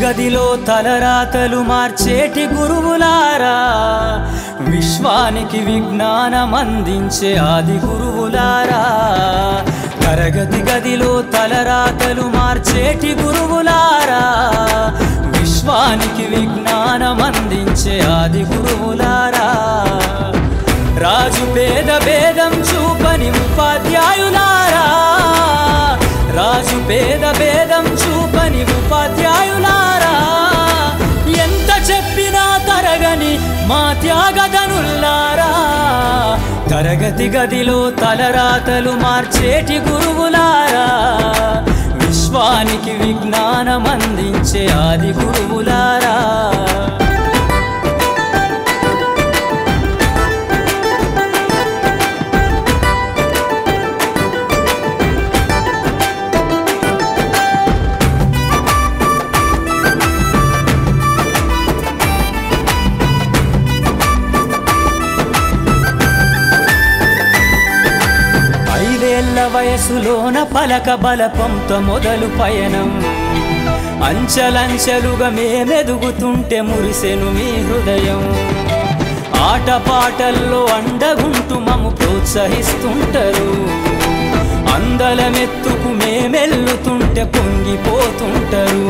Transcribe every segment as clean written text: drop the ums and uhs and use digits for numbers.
గదిలో తలరాతలు మార్చేటి గురువులారా, విశ్వానికి విజ్ఞానం అందించే ఆది గురువులారా. తరగతి గదిలో తలరాతలు మార్చేటి గురువులారా, విశ్వానికి విజ్ఞానం అందించే ఆది గురువులారా. రాజు పేద భేదం చూపని ఉపాధ్యాయులారా, రాజు పేద భేదం చూపని ఉపాధ్యాయులారా. ఎంత చెప్పినా తరగని మా త్యాగధనుల్లారా, తరగతి గదిలో తలరాతలు మార్చేటి గురువులారా, విశ్వానికి విజ్ఞానం అందించే ఆది గురువులారా. వయసులోన పలక బలపంతో మొదలు పయనం, అంచలంచెలుగా మేమెదుగుతుంటే మురిసెను మీ హృదయం. ఆటపాటల్లో అండగుంటూ మమ్ము ప్రోత్సహిస్తుంటారు, అందలమెత్తుకు మేమెల్లుతుంటే పొంగిపోతుంటారు.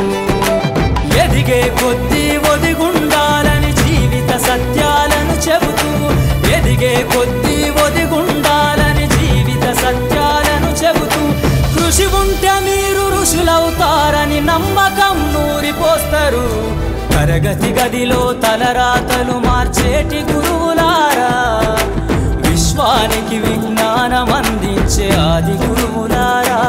ఎదిగే కొద్దీ ఒదిగుండాలని జీవిత సత్యాలను చెబుతూ, ఎదిగే కొద్దీ ఒదిగుండాలని జీవిత సత్యాలను చెబుతూ, కృషి ఉంటే మీరు ఋషులవుతారని నమ్మకం నూరిపోస్తారు. తరగతి గదిలో తలరాతలు మార్చేటి గురువులారా, విశ్వానికి విజ్ఞానం అందించే ఆది గురువులారా.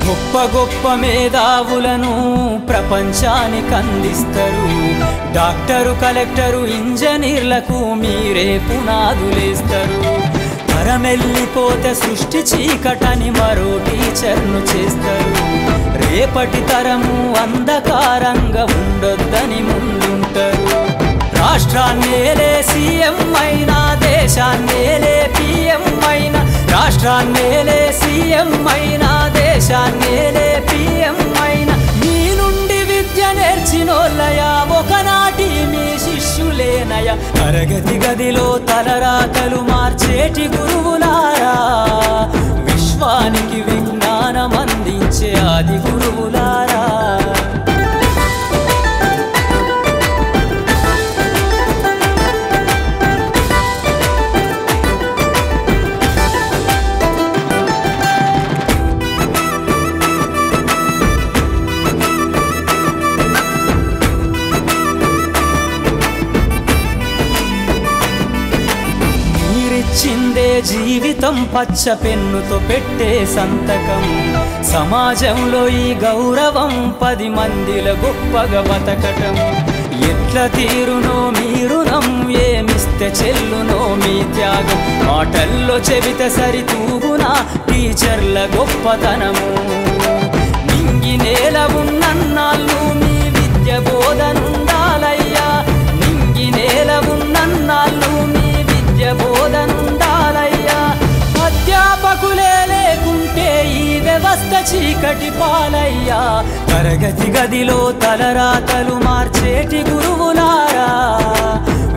గొప్ప గొప్ప మేధావులను ప్రపంచానికి అందిస్తారు. డాక్టరు, కలెక్టరు, ఇంజనీర్లకు మీరే పునాదులేస్తారు. తరమెల్లిపోతే సృష్టి చీకటని మరో టీచర్ను చేస్తారు. రేపటి తరము అంధకారంగా ఉండొద్దని ముందుంటారు. రాష్ట్రాన్నేలే సీఎం అయినా, దేశాన్నేలే పిఎం అయినా, రాష్ట్రాన్నేలే సీఎం అయినా, దేశాన్నేలే పిఎం అయినా, మీ నుండి విద్య నేర్చినోళ్ళయా, ఒకనాటి మీ శిష్యులేనయ. తరగతి గదిలో తలరాతలు మార్చేటి గురువులారా, విశ్వానికి విజ్ఞానం అందించే ఆది గురువులారా. చిందే జీవితం పచ్చ పెన్నుతో పెట్టే సంతకం, సమాజంలో ఈ గౌరవం 10 మందిల గొప్పగా బతకటం. ఎట్ల తీరునో మీ రుణం, ఏమిస్తే చెల్లునో మీ త్యాగం. మాటల్లో చెబితే సరితూగునా టీచర్ల గొప్పతనము. నింగి నేల ఉన్నన్నాళ్ళు మీ విద్య బోధనుండాలయ్యా, నింగి నేల ఉన్నన్నాళ్ళు మీ విద్య బోధనుండాలయ్యా. అధ్యాపకులే లేకుంటే ఈ వ్యవస్థ చీకటి పాలయ్యా. తరగతి గదిలో తలరాతలు మార్చేటి గురువులారా,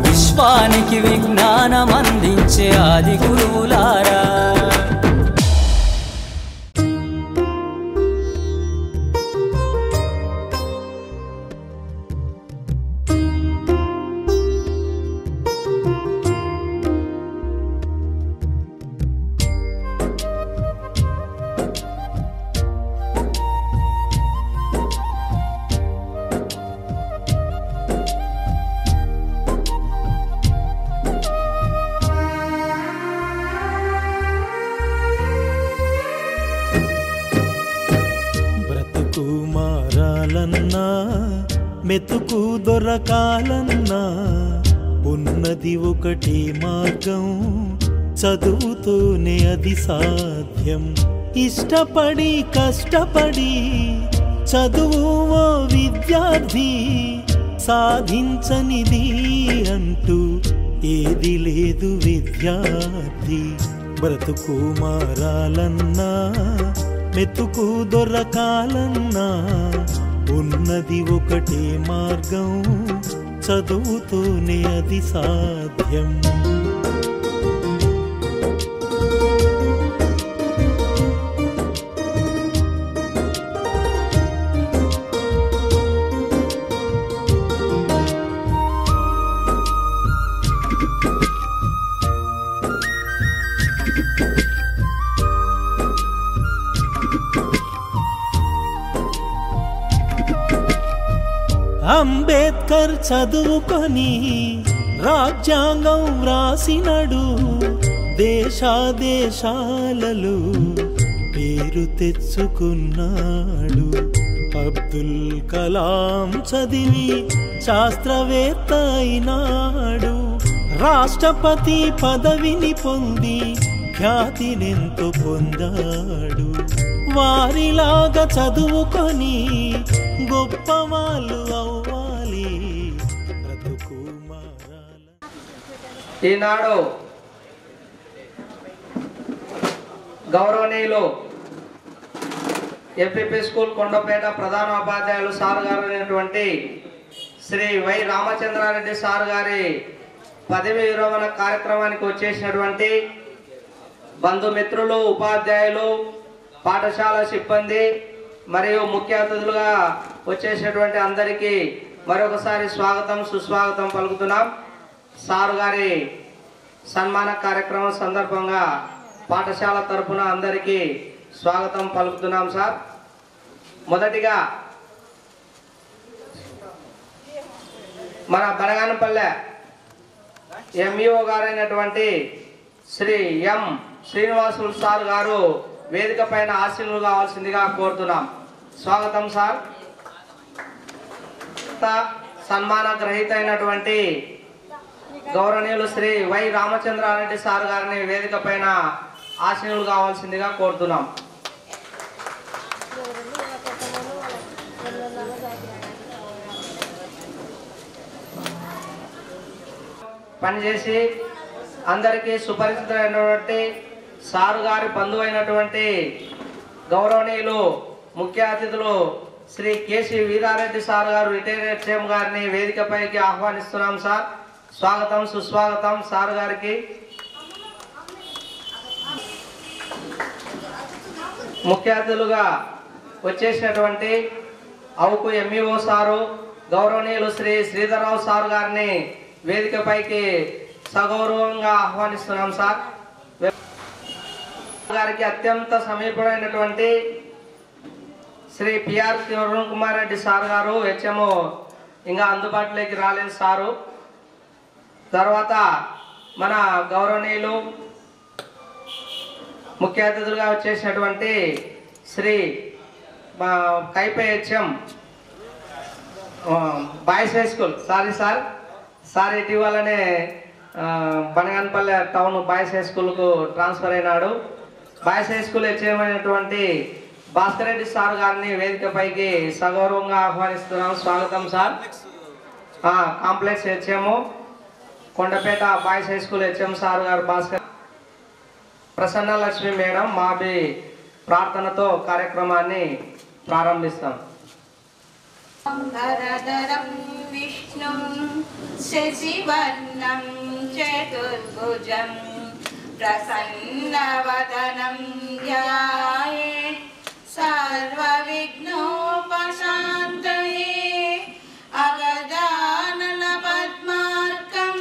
విశ్వానికి విజ్ఞానం అందించే ఆది గురువులారా. మారాలన్నా, మెతుకు దొరకాలన్నా, ఉన్నది ఒకటి మార్గం, చదువుతోనే అది సాధ్యం. ఇష్టపడి కష్టపడి చదువు ఓ విద్యార్థి, సాధించనిది అంటూ ఏది లేదు విద్యార్థి. బ్రతుకు మారాలన్నా మెతుకు దొరకాలన్నా ఉన్నది ఒకటే మార్గం, చదువుతోనే అది సాధ్యం. అంబేద్కర్ చదువుకొని రాజ్యాంగం వ్రాసినడు, దేశాలలో పేరు తెచ్చుకున్నాడు. అబ్దుల్ కలాం చదివి శాస్త్రవేత్త అయినాడు, రాష్ట్రపతి పదవిని పొంది ఖ్యాతినెంతో పొందాడు. వారిలాగా చదువుకొని గొప్పవాళ్ళు అవ్వాలి, బ్రతుకు మారాల. ఈనాడు గౌరవనీయులు ఎంపీపీ స్కూల్ కొండపేట ప్రధాన ఉపాధ్యాయులు సార్ గారు అయినటువంటి శ్రీ వై రామచంద్రారెడ్డి సార్ గారి పదవి విరమణ కార్యక్రమానికి వచ్చేసినటువంటి బంధుమిత్రులు, ఉపాధ్యాయులు, పాఠశాల సిబ్బంది మరియు ముఖ్య అతిథులుగా వచ్చేసినటువంటి అందరికీ మరొకసారి స్వాగతం సుస్వాగతం పలుకుతున్నాం. సారు గారి సన్మాన కార్యక్రమం సందర్భంగా పాఠశాల తరపున అందరికీ స్వాగతం పలుకుతున్నాం. సార్, మొదటిగా మన బనగానపల్లె ఎంఈఓ గారైనటువంటి శ్రీ ఎం శ్రీనివాసులు సార్ గారు వేదిక పైన ఆశీనులు కావాల్సిందిగా కోరుతున్నాం. స్వాగతం సార్. సన్మాన గ్రహీత అయినటువంటి గౌరవనీయులు శ్రీ వై రామచంద్రారెడ్డి సార్ గారిని వేదిక పైన ఆశీనులు కావాల్సిందిగా కోరుతున్నాం. పనిచేసి అందరికీ సుపరిచితులైనటువంటి సారు గారి బంధువు అయినటువంటి గౌరవనీయులు ముఖ్య అతిథులు శ్రీ కేసీ వీరారెడ్డి సార్ గారు రిటైర్డ్ హెచ్ఎం గారిని వేదికపైకి ఆహ్వానిస్తున్నాం. సార్, స్వాగతం సుస్వాగతం సార్ గారికి. ముఖ్య అతిథులుగా వచ్చేసినటువంటి అవుకు ఎంఈఓ సారు గౌరవనీయులు శ్రీ శ్రీధర్రావు సార్ గారిని వేదికపైకి సగౌరవంగా ఆహ్వానిస్తున్నాం. సార్ గారికి అత్యంత సమీపమైనటువంటి శ్రీ పిఆర్ అరుణ్ కుమార్ రెడ్డి సార్ గారు హెచ్ఎం ఇంకా అందుబాటులోకి రాలేదు సారు. తర్వాత మన గౌరవనీయులు ముఖ్య అతిథులుగా వచ్చేసినటువంటి Shri Kaipe HM boys high school sir ఇటీవలనే బనగానపల్లె టౌన్ బాయ్స్ హై స్కూల్కు ట్రాన్స్ఫర్ అయినాడు. బాయ్స్ హై స్కూల్ హెచ్ఎం అయినటువంటి భాస్కర్ రెడ్డి సార్ గారిని వేదికపైకి సగౌరవంగా ఆహ్వానిస్తున్నాం. స్వాగతం sir. Complex HM Kondapeta boys high school HM sir గారు భాస్కర్ ప్రసన్న లక్ష్మి మేడం మాబి ప్రార్థనతో కార్యక్రమాన్ని ప్రారంభిస్తాం. విష్ణు శశివర్ణం చతుర్భుజం ప్రసన్నవదనం ధ్యాయే సర్వవిఘ్నోపశాంతయే అగజానన పద్మార్కం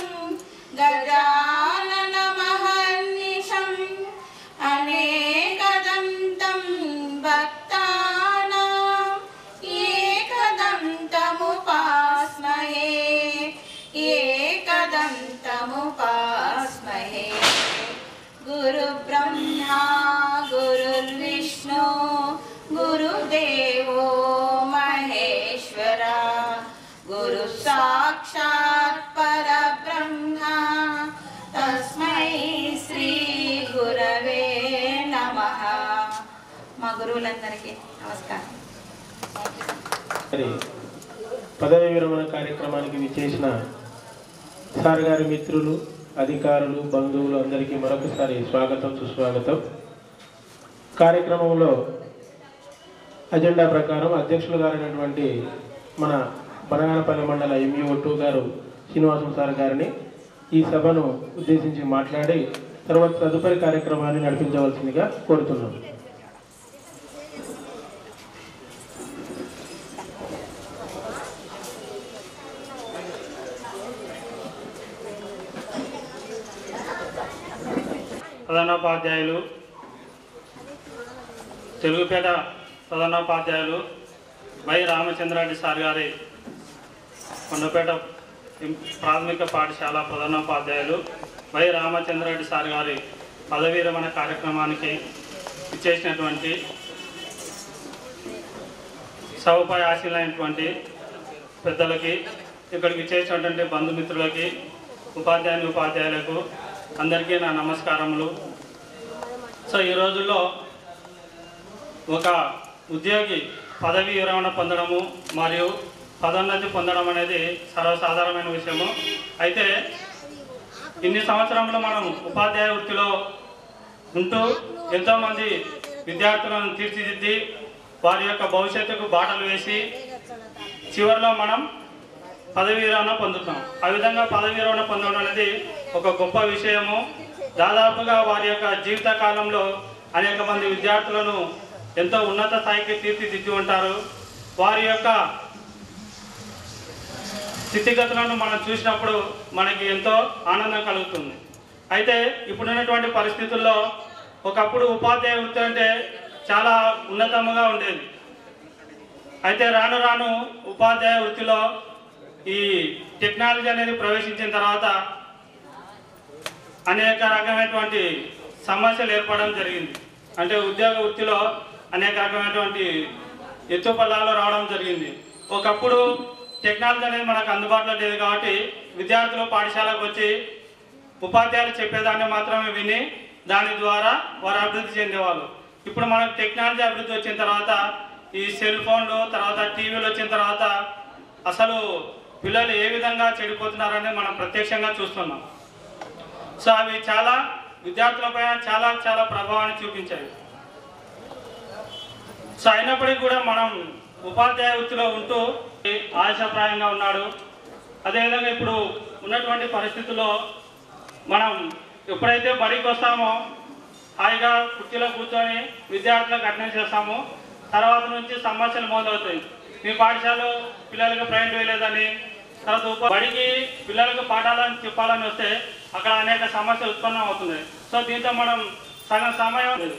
గజానన మహర్నిశం అనేకదంతం భక్తానాం ఏకదంతముపాస్మహే ఏకదంతముపాస్మహే. గురు బ్రహ్మా గురుర్విష్ణు గురువులందరికీ నమస్కారం. పదవి విరమణ కార్యక్రమానికి విచ్చేసిన సార్ గారి మిత్రులు, అధికారులు, బంధువులు అందరికీ మరొకసారి స్వాగతం, సుస్వాగతం. కార్యక్రమంలో అజెండా ప్రకారం అధ్యక్షులు గారైనటువంటి మన బనగానపల్లి మండల MUO2 గారు శ్రీనివాసం సార్ గారిని ఈ సభను ఉద్దేశించి మాట్లాడి తర్వాత తదుపరి కార్యక్రమాన్ని నడిపించవలసిందిగా కోరుతున్నాం. ప్రధానోపాధ్యాయులు, తెలుగుపేట ప్రధానోపాధ్యాయులు వై రామచంద్రారెడ్డి సార్ గారి కొండపేట ప్రాథమిక పాఠశాల ప్రధానోపాధ్యాయులు వై రామచంద్రారెడ్డి సార్ గారి పదవీ విరమణ కార్యక్రమానికి ఇచ్చేసినటువంటి సభపై ఆశీలైనటువంటి పెద్దలకి, ఇక్కడికి ఇచ్చేసినటువంటి బంధుమిత్రులకి, ఉపాధ్యాయులకు అందరికీ నా నమస్కారములు. సో ఈ రోజుల్లో ఒక ఉద్యోగి పదవీ విరమణ పొందడము మరియు పదోన్నతి పొందడం అనేది సర్వసాధారణమైన విషయము. అయితే ఇన్ని సంవత్సరంలో మనం ఉపాధ్యాయ వృత్తిలో ఉంటూ ఎంతోమంది విద్యార్థులను తీర్చిదిద్ది వారి యొక్క భవిష్యత్తుకు బాటలు వేసి చివరిలో మనం పదవీ విరమణ పొందుతాం. ఆ విధంగా పదవీ విరమణ పొందడం అనేది ఒక గొప్ప విషయము. దాదాపుగా వారి యొక్క జీవిత కాలంలో అనేక మంది విద్యార్థులను ఎంతో ఉన్నత స్థాయికి తీర్చిదిద్ది ఉంటారు. వారి యొక్క స్థితిగతులను మనం చూసినప్పుడు మనకి ఎంతో ఆనందం కలుగుతుంది. అయితే ఇప్పుడున్నటువంటి పరిస్థితుల్లో ఒకప్పుడు ఉపాధ్యాయ వృత్తి అంటే చాలా ఉన్నతంగా ఉండేది. అయితే రాను రాను ఉపాధ్యాయ వృత్తిలో ఈ టెక్నాలజీ అనేది ప్రవేశించిన తర్వాత అనేక రకమైనటువంటి సమస్యలు ఏర్పడడం జరిగింది. అంటే ఉద్యోగ వృత్తిలో అనేక రకమైనటువంటి ఎత్తుపల్లాలు రావడం జరిగింది. ఒకప్పుడు టెక్నాలజీ అనేది మనకు అందుబాటులో లేదు కాబట్టి విద్యార్థులు పాఠశాలకు వచ్చి ఉపాధ్యాయులు చెప్పేదాన్ని మాత్రమే విని దాని ద్వారా వారు అభివృద్ధి చెందేవాళ్ళు. ఇప్పుడు మనకు టెక్నాలజీ అభివృద్ధి వచ్చిన తర్వాత ఈ సెల్ ఫోన్లు, తర్వాత టీవీలు వచ్చిన తర్వాత అసలు పిల్లలు ఏ విధంగా చెడిపోతున్నారని మనం ప్రత్యక్షంగా చూస్తున్నాం. సో అవి చాలా విద్యార్థులపైన చాలా చాలా ప్రభావాన్ని చూపించాయి. సో అయినప్పటికీ కూడా మనం ఉపాధ్యాయ వృత్తిలో ఉంటూ ఆశాప్రాయంగా ఉన్నాడు. అదేవిధంగా ఇప్పుడు ఉన్నటువంటి పరిస్థితుల్లో మనం ఎప్పుడైతే బడికి వస్తామో హాయిగా కుర్చీలో కూర్చొని విద్యార్థులకు అటెండ్ చేస్తాము. తర్వాత నుంచి సమస్యలు మొదలవుతాయి. మీ పాఠశాలలో పిల్లలకు ప్రైవేట్ వేయలేదని, తర్వాత బడికి పిల్లలకు పాఠాలను చెప్పాలని వస్తే అక్కడ అనేక సమస్యలు ఉత్పన్నం అవుతున్నాయి. సో దీంతో మనం సగం సమయం లేదు.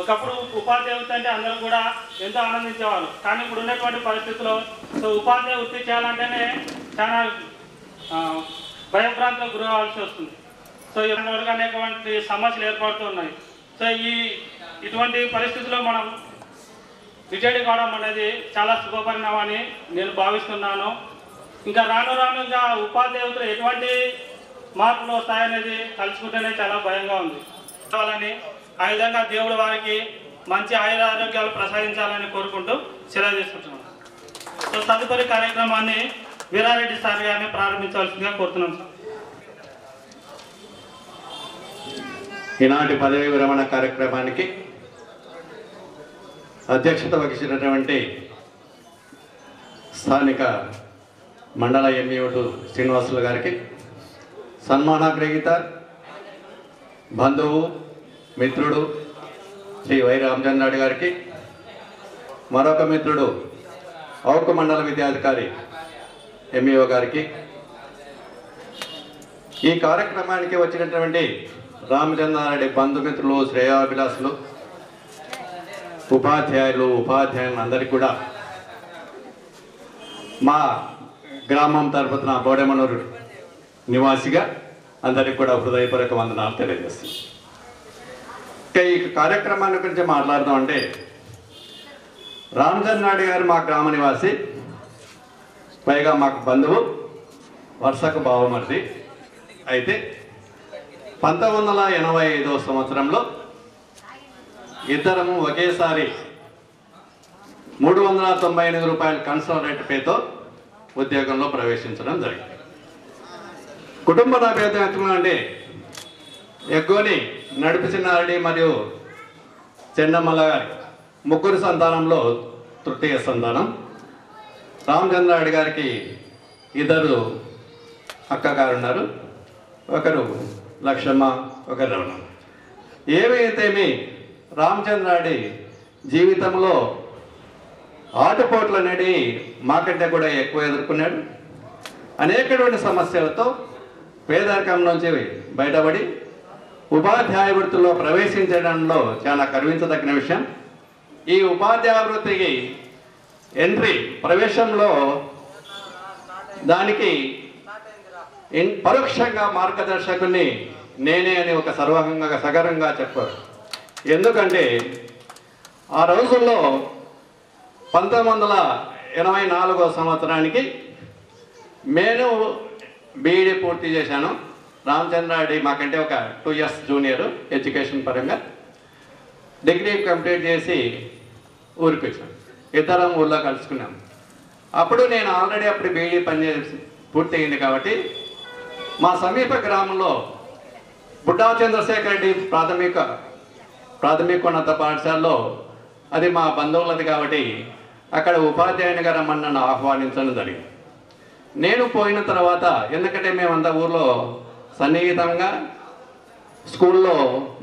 ఒకప్పుడు ఉపాధ్యాయ వృత్తి అంటే అందరూ కూడా ఎంతో ఆనందించేవారు. కానీ ఇప్పుడు ఉన్నటువంటి పరిస్థితుల్లో సో ఉపాధ్యాయ వృత్తి చేయాలంటేనే చాలా భయభ్రాంతులకు గురవాల్సి వస్తుంది. సో ఇప్పటివరకు అనేకటువంటి సమస్యలు ఏర్పడుతూ ఉన్నాయి. సో ఇటువంటి పరిస్థితుల్లో మనం రిటైర్డ్ కావడం అనేది చాలా శుభపరిణామని నేను భావిస్తున్నాను. ఇంకా రాను రాను ఇంకా ఉపాధ్యాయ వృత్తిలో ఎటువంటి మార్పులు వస్తాయనేది తలుచుకుంటేనే చాలా భయంగా ఉంది. కావాలని ఆ విధంగా దేవుడు వారికి మంచి ఆయుర ఆరోగ్యాలు ప్రసాదించాలని కోరుకుంటూ సెలవు తీసుకుంటున్నాను. సో తదుపరి కార్యక్రమాన్ని వీరారెడ్డి సార్ గారిని ప్రారంభించవలసిందిగా కోరుతున్నాం సార్. ఈనాటి పదవీ విరమణ కార్యక్రమానికి అధ్యక్షత వహించినటువంటి స్థానిక మండల MUO2 శ్రీనివాసులు గారికి, సన్మాన గ్రహీత బంధువు మిత్రుడు శ్రీ వై రామచంద్రారెడ్డి గారికి, మరొక మిత్రుడు ఔక మండల విద్యాధికారి MUO గారికి, ఈ కార్యక్రమానికి వచ్చినటువంటి రామచంద్రారెడ్డి బంధుమిత్రులు, శ్రేయాభిలాసులు, ఉపాధ్యాయులందరికీ కూడా మా గ్రామం తరపున బోడెమనూరు నివాసిగా అందరికీ కూడా హృదయపూర్వక వందనాలు తెలియజేస్తుంది. ఈ కార్యక్రమాన్ని గురించి మాట్లాడదామంటే, రామచంద్రారెడ్డి గారు మా గ్రామ నివాసి, పైగా మాకు బంధువు, వరుసకు బావమరిది. అయితే 1985వ సంవత్సరంలో ఇద్దరము ఒకేసారి 398 రూపాయల కన్సల్టెంట్ పేతో ఉద్యోగంలో ప్రవేశించడం జరిగింది. కుటుంబ నేపథ్యం ఎత్తుకున్నామంటే ఎగ్గోని నడిపిచినారెడ్డి మరియు చెన్నమ్మల గారి ముగ్గురు సంతానంలో తృతీయ సంతానం. రామచంద్రారెడ్డి గారికి 2 అక్కగారు ఉన్నారు, ఒకరు లక్ష్మమ్మ, ఒకరు రమణ. ఏమైతేమి రామచంద్రారెడ్డి జీవితంలో ఆటుపోట్లు అనేది మాకంటే కూడా ఎక్కువ ఎదుర్కొన్నాడు. అనేకటువంటి సమస్యలతో పేదరికం నుంచి బయటపడి ఉపాధ్యాయ వృత్తిలో ప్రవేశించడంలో చాలా గర్వించదగిన విషయం. ఈ ఉపాధ్యాయ వృత్తికి ఎంట్రీ ప్రవేశంలో దానికి పరోక్షంగా మార్గదర్శకుని నేనే అని ఒక సగర్వంగా చెప్పారు. ఎందుకంటే ఆ రోజుల్లో 1984 సంవత్సరానికి నేను బీఈడీ పూర్తి చేశాను. రామచంద్రారెడ్డి మాకంటే ఒక 2 years జూనియర్ ఎడ్యుకేషన్ పరంగా. డిగ్రీ కంప్లీట్ చేసి ఊరికి వచ్చాను, ఇద్దరం ఊళ్ళో కలుసుకున్నాం. అప్పుడు నేను ఆల్రెడీ అప్పుడు బీఈడీ పనిచేసి పూర్తి అయింది కాబట్టి మా సమీప గ్రామంలో బుడ్డా చంద్రశేఖర్ రెడ్డి ప్రాథమికోన్నత పాఠశాలలో, అది మా బంధువులది కాబట్టి అక్కడ ఉపాధ్యాయునిగా రమ్మని నన్ను ఆహ్వానించడం జరిగింది. నేను పోయిన తర్వాత, ఎందుకంటే మేమంతా ఊర్లో సన్నిహితంగా స్కూల్లో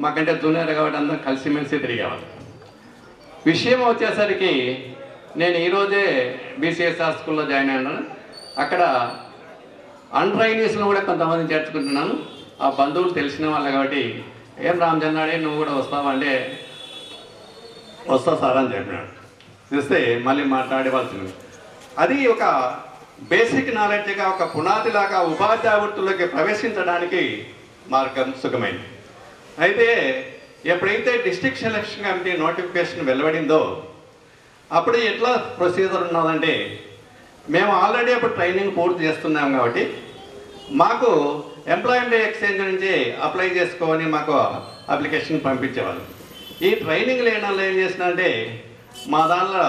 మాకంటే జూనియర్ కాబట్టి అందరం కలిసిమెలిసి తిరిగేవాళ్ళం. విషయం వచ్చేసరికి నేను ఈరోజే బీసీఎస్ఆర్ స్కూల్లో జాయిన్ అయినాను. అక్కడ అన్ట్రైనీస్ను కూడా కొంతమంది చేర్చుకుంటున్నాను. ఆ బంధువులు తెలిసిన వాళ్ళు కాబట్టి, ఏం రామచంద్రారెడ్డి నువ్వు కూడా వస్తావా అంటే వస్తా సార్ అని చెప్పినాడు. చూస్తే మళ్ళీ మాట్లాడవలసింది. అది ఒక బేసిక్ నాలెడ్జ్గా, ఒక పునాదిలాగా ఉపాధ్యాయ వృత్తుల్లోకి ప్రవేశించడానికి మార్గం సుఖమైంది. అయితే ఎప్పుడైతే డిస్ట్రిక్ట్ సెలక్షన్ కమిటీ నోటిఫికేషన్ వెలువడిందో అప్పుడు ఎట్లా ప్రొసీజర్ ఉన్నదంటే, మేము ఆల్రెడీ అప్పుడు ట్రైనింగ్ పూర్తి చేస్తున్నాం కాబట్టి మాకు ఎంప్లాయ్మెంట్ ఎక్స్చేంజ్ నుంచి అప్లై చేసుకోని మాకు అప్లికేషన్ పంపించేవాళ్ళు. ఈ ట్రైనింగ్ లేని వాళ్ళు ఏం చేసినంటే మా దానిలో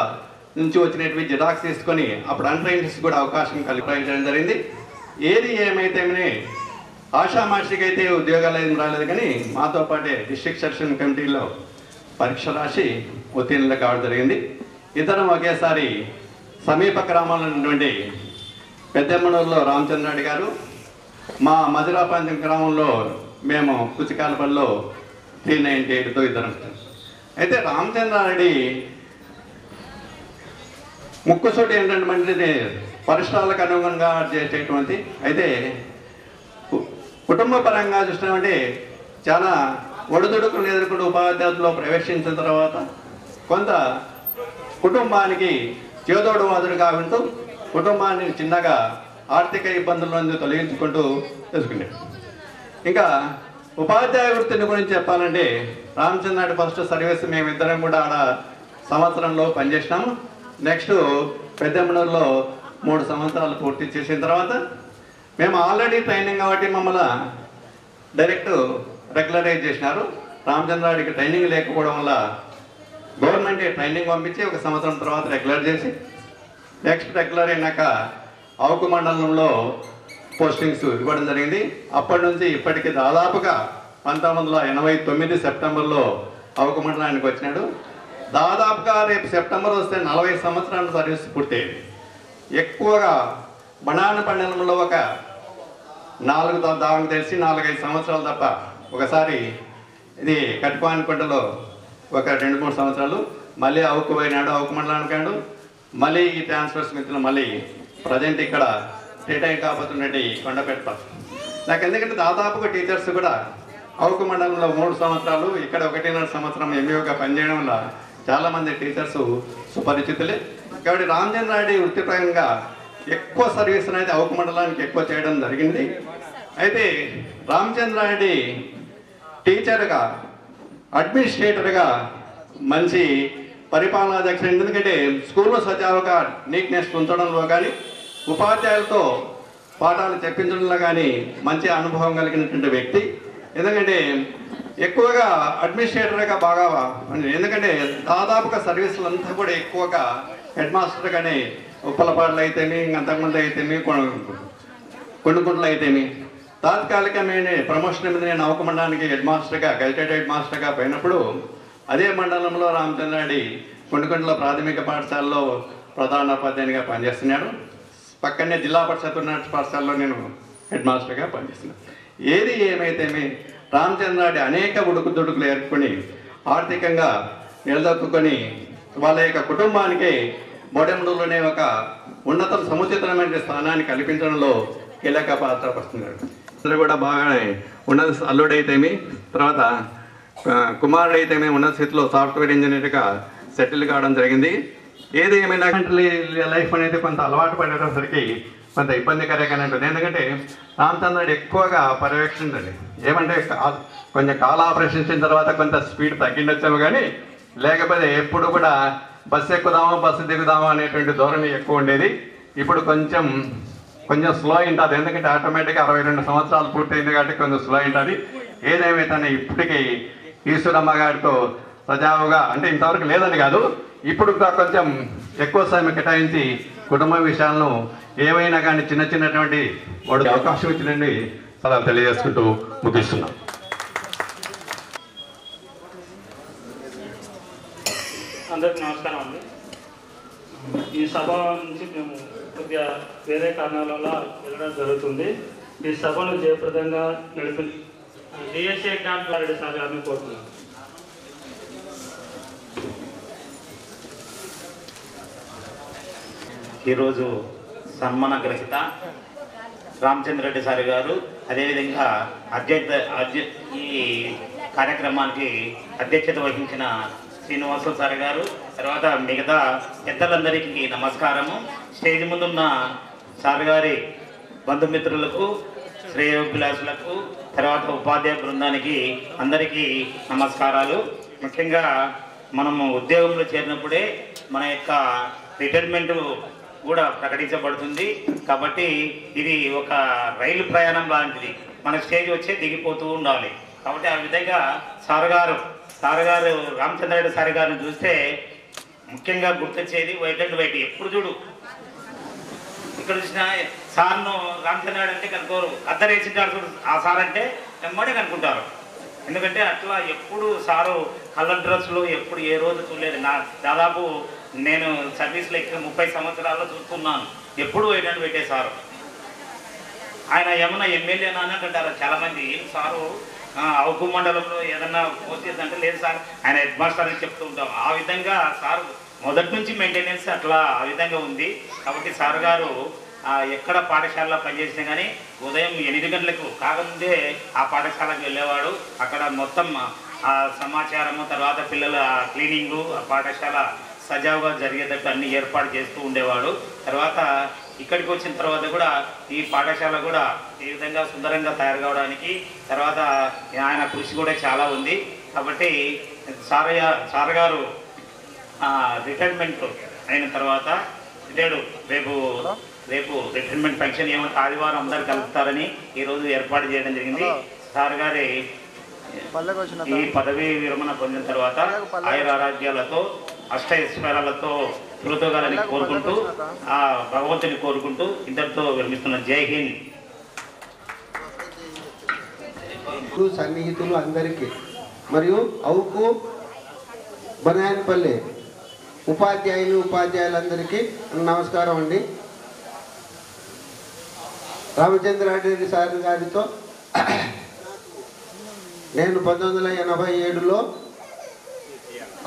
నుంచి వచ్చినటువంటి జిరాక్స్ తీసుకొని అప్పుడు అన్ట్రైనీస్ కూడా అవకాశం కల్పించడం జరిగింది. ఏది ఏమైతే ఆషామాషికి అయితే ఉద్యోగాలు ఏం రాలేదు, కానీ మాతో పాటే డిస్ట్రిక్ట్ సెలక్షన్ కమిటీలో పరీక్ష రాసి ఉత్తీర్ణులు కావడం జరిగింది. ఇద్దరం ఒకేసారి సమీప గ్రామాల్లో ఉన్నటువంటి పెద్దమ్మనూరులో రామచంద్రారెడ్డి గారు, మా మధురాపాంతం గ్రామంలో మేము పుచ్చికాలపల్లిలో 398తో ఇద్దరం. అయితే రామచంద్రారెడ్డి ముక్కుసూటి ఏంటంటే పరిసరాలకు అనుగుణంగా చేసేటువంటి, అయితే కుటుంబ పరంగా చూసినామంటే చాలా ఒడిదుడుకులు ఎదుర్కొంటూ ఉపాధ్యాయుల్లో ప్రవేశించిన తర్వాత కొంత కుటుంబానికి చేదోడు వాదుడుగా వింటూ కుటుంబాన్ని చిన్నగా ఆర్థిక ఇబ్బందుల నుంచి తొలగించుకుంటూ తెలుసుకున్నాడు. ఇంకా ఉపాధ్యాయ వృత్తిని గురించి చెప్పాలంటే రామచంద్రారెడ్డి ఫస్ట్ సర్వీస్ మేమిద్దరం కూడా ఆడ సంవత్సరంలో పనిచేసినాము. నెక్స్ట్ పెద్దమ్మనూరులో 3 సంవత్సరాలు పూర్తి చేసిన తర్వాత మేము ఆల్రెడీ ట్రైనింగ్ కాబట్టి మమ్మల్ని డైరెక్ట్ రెగ్యులరైజ్ చేసినారు. రామచంద్రారెడ్డికి ట్రైనింగ్ లేకపోవడం వల్ల గవర్నమెంట్ ట్రైనింగ్ పంపించి 1 సంవత్సరం తర్వాత రెగ్యులర్ చేసి, నెక్స్ట్ రెగ్యులర్ అయినాక అవుకు మండలంలో పోస్టింగ్స్ ఇవ్వడం జరిగింది. అప్పటి నుంచి ఇప్పటికి దాదాపుగా 1989 సెప్టెంబర్లో అవుకు మండలానికి వచ్చినాడు. దాదాపుగా రేపు సెప్టెంబర్ వస్తే 40 సంవత్సరాల సర్వీస్ పూర్తయింది. ఎక్కువగా బనానపల్లిలో ఒక 4-5 సంవత్సరాలు తప్ప, ఒకసారి ఇది కట్టుపానికొండలో ఒక 2-3 సంవత్సరాలు, మళ్ళీ అవుకు పోయినాడు, అవుకు మండలానికాడు, మళ్ళీ ఈ ట్రాన్స్ఫర్స్ మిత్రులు మళ్ళీ ప్రజెంట్ ఇక్కడ రిటైర్ కాబోతున్నట్టు కొండపెట్ట. నాకు ఎందుకంటే దాదాపుగా టీచర్స్ కూడా అవుకు మండలంలో 3 సంవత్సరాలు, ఇక్కడ 1.5 సంవత్సరం ఎంఈఓగా పనిచేయడం వల్ల చాలామంది టీచర్స్ సుపరిచితులే. కాబట్టి రామచంద్రారెడ్డి వృత్తిపరంగా ఎక్కువ సర్వీస్ అనేది అవుకు మండలానికి ఎక్కువ చేయడం జరిగింది. అయితే రామచంద్రారెడ్డి టీచర్గా, అడ్మినిస్ట్రేటర్గా మంచి పరిపాలనా దక్షిణ, ఎందుకంటే స్కూల్లో సజావుగా నీట్నెస్ ఉంచడంలో కానీ ఉపాధ్యాయులతో పాఠాలు చెప్పించడంలో కానీ మంచి అనుభవం కలిగినటువంటి వ్యక్తి. ఎందుకంటే ఎక్కువగా అడ్మినిస్ట్రేటర్గా బాగా ఎందుకంటే దాదాపుగా సర్వీసులు అంతా కూడా ఎక్కువగా హెడ్ మాస్టర్ కానీ ఉప్పలపాడులు అయితేమి అంతకుముందు అయితేమి కొండకుంటలు అయితేమి తాత్కాలికమైన ప్రమోషన్ మీద నేను నౌక మండలానికి హెడ్ మాస్టర్గా గెజిటెడ్ హెడ్ మాస్టర్గా పోయినప్పుడు అదే మండలంలో రామచంద్రారెడ్డి కొండకుంటల ప్రాథమిక పాఠశాలలో ప్రధానోపాధ్యాయునిగా పనిచేస్తున్నాడు. పక్కనే జిల్లా పరిషత్ ఉన్నత పాఠశాలలో నేను హెడ్ మాస్టర్గా పనిచేస్తున్నాను. ఏది ఏమైతేమి రామచంద్రారెడ్డి అనేక ఉడుకుదుడుకులు ఏర్పడి ఆర్థికంగా నిలదొక్కుని వాళ్ళ యొక్క కుటుంబానికి బోడెండులోనే ఒక ఉన్నత సముచితమైన స్థానాన్ని కల్పించడంలో కీలక పాత్ర పడుతున్నాడు. అందరూ కూడా బాగానే ఉన్నత అల్లుడైతేమి తర్వాత కుమారుడైతేమి ఉన్నత స్థితిలో సాఫ్ట్వేర్ ఇంజనీర్గా సెటిల్ కావడం జరిగింది. ఏది ఏమైనా లైఫ్ అనేది కొంత అలవాటు పడేసరికి కొంత ఇబ్బందికరంగానే ఉంటుంది. ఎందుకంటే రామచంద్రుడు ఎక్కువగా పర్యవేక్షించండి ఏమంటే కొంచెం కాల్ ఆపరేషన్ ఇచ్చిన తర్వాత కొంత స్పీడ్ తగ్గిండొచ్చాము, కానీ లేకపోతే ఎప్పుడు కూడా బస్సు ఎక్కుదామా బస్సు దిగుదామా అనేటువంటి ధోరణి ఎక్కువ ఉండేది. ఇప్పుడు కొంచెం స్లో ఉంటుంది, ఎందుకంటే ఆటోమేటిక్గా 62 సంవత్సరాలు పూర్తయింది కాబట్టి కొంచెం స్లో ఉంటుంది. ఏదేమైతే ఇప్పటికీ ఈశ్వరమ్మ గారితో సజావుగా అంటే ఇంతవరకు లేదని కాదు, ఇప్పుడు కొంచెం ఎక్కువ సమయం కేటాయించి కుటుంబ విషయాలను ఏవైనా కానీ చిన్నటువంటి వాడికి అవకాశం ఇచ్చినండి సలహా తెలియజేసుకుంటూ ముగిస్తున్నాం. అందరికీ నమస్కారం అండి. ఈ సభ నుంచి మేము కొద్దిగా వేరే కారణాల వల్ల వెళ్ళడం జరుగుతుంది. ఈ సభను జయప్రదంగా నడిపి డిఎస్సీ ఎగ్జామ్ రెడ్డి సార్ గారిని కోరుతున్నాం. ఈరోజు సన్మాన గ్రహీత రామచంద్రరెడ్డి సార్ గారు, అదేవిధంగా ఈ కార్యక్రమానికి అధ్యక్షత వహించిన శ్రీనివాస సార్ గారు, తర్వాత మిగతా పెద్దలందరికీ నమస్కారము. స్టేజ్ ముందున్న సార్ గారి బంధుమిత్రులకు, శ్రేయోభిలాషులకు, తర్వాత ఉపాధ్యాయ బృందానికి అందరికీ నమస్కారాలు. ముఖ్యంగా మనము ఉద్యోగంలో చేరినప్పుడే మన యొక్క రిటైర్మెంట్ కూడా ప్రకటించబడుతుంది. కాబట్టి ఇది ఒక రైలు ప్రయాణం లాంటిది, మన స్టేజ్ వచ్చే దిగిపోతూ ఉండాలి. కాబట్టి ఆ విధంగా సార్ గారు రామచంద్రరెడ్డి సార్ గారిని చూస్తే ముఖ్యంగా గుర్తొచ్చేది వైట్ అండ్ వైట్. ఎప్పుడు చూడు ఇక్కడ చూసిన సార్ను రామచంద్రరెడ్డి అంటే కనుకోరు, అద్దరేసింటారు చూడు ఆ సార్ అంటే వెంబడే కనుక్కుంటారు. ఎందుకంటే అట్లా ఎప్పుడు సారు కలర్ డ్రెస్సులు ఎప్పుడు ఏ రోజు చూడలేదు. దాదాపు నేను సర్వీస్లో ఇక్కడ 30 సంవత్సరాల్లో చూస్తున్నాను, ఎప్పుడు వైట్ అండ్ వైటే సారు. ఆయన ఏమన్నా ఎమ్మెల్యేనా అని అంటారు చాలామంది. సారు అవుకు మండలంలో ఏదన్నా పోస్ట్ చేద్దంటే లేదు సార్ ఆయన హెడ్ మాస్టర్ అని చెప్తూ ఉంటాం. ఆ విధంగా సార్ మొదటి నుంచి మెయింటెనెన్స్ అట్లా ఆ విధంగా ఉంది. కాబట్టి సార్ గారు ఎక్కడ పాఠశాలలో పనిచేసినా కానీ ఉదయం 8 గంటలకు కాకముందే ఆ పాఠశాలకు వెళ్ళేవాడు. అక్కడ మొత్తం ఆ సమాచారము, తర్వాత పిల్లల క్లీనింగు, ఆ పాఠశాల సజావుగా జరిగేటట్టు అన్ని ఏర్పాటు చేస్తూ ఉండేవాడు. తర్వాత ఇక్కడికి వచ్చిన తర్వాత కూడా ఈ పాఠశాల కూడా ఈ విధంగా సుందరంగా తయారు కావడానికి తర్వాత ఆయన కృషి కూడా చాలా ఉంది. కాబట్టి సార్ గారు రిటైర్మెంట్ అయిన తర్వాత రేపు రిటైర్మెంట్ ఫంక్షన్ ఏమంటే ఆదివారం అందరు కలుపుతారని ఈరోజు ఏర్పాటు చేయడం జరిగింది. సార్ గారి ఈ పదవీ విరమణ పొందిన తర్వాత ఆయురారోగ్యాలతో అష్టైశ్వర్యాలతో కృతజ్ఞతలని కోరుకుంటూ ఆ భగవంతుని కోరుకుంటూ ఇంతటితో విరమిస్తున్నాను. జై హింద్. సన్నిహితులు అందరికీ మరియు అవుకు బనాయనపల్లి ఉపాధ్యాయులందరికీ నమస్కారం అండి. రామచంద్రారెడ్డి సార్ గారితో నేను 1987లో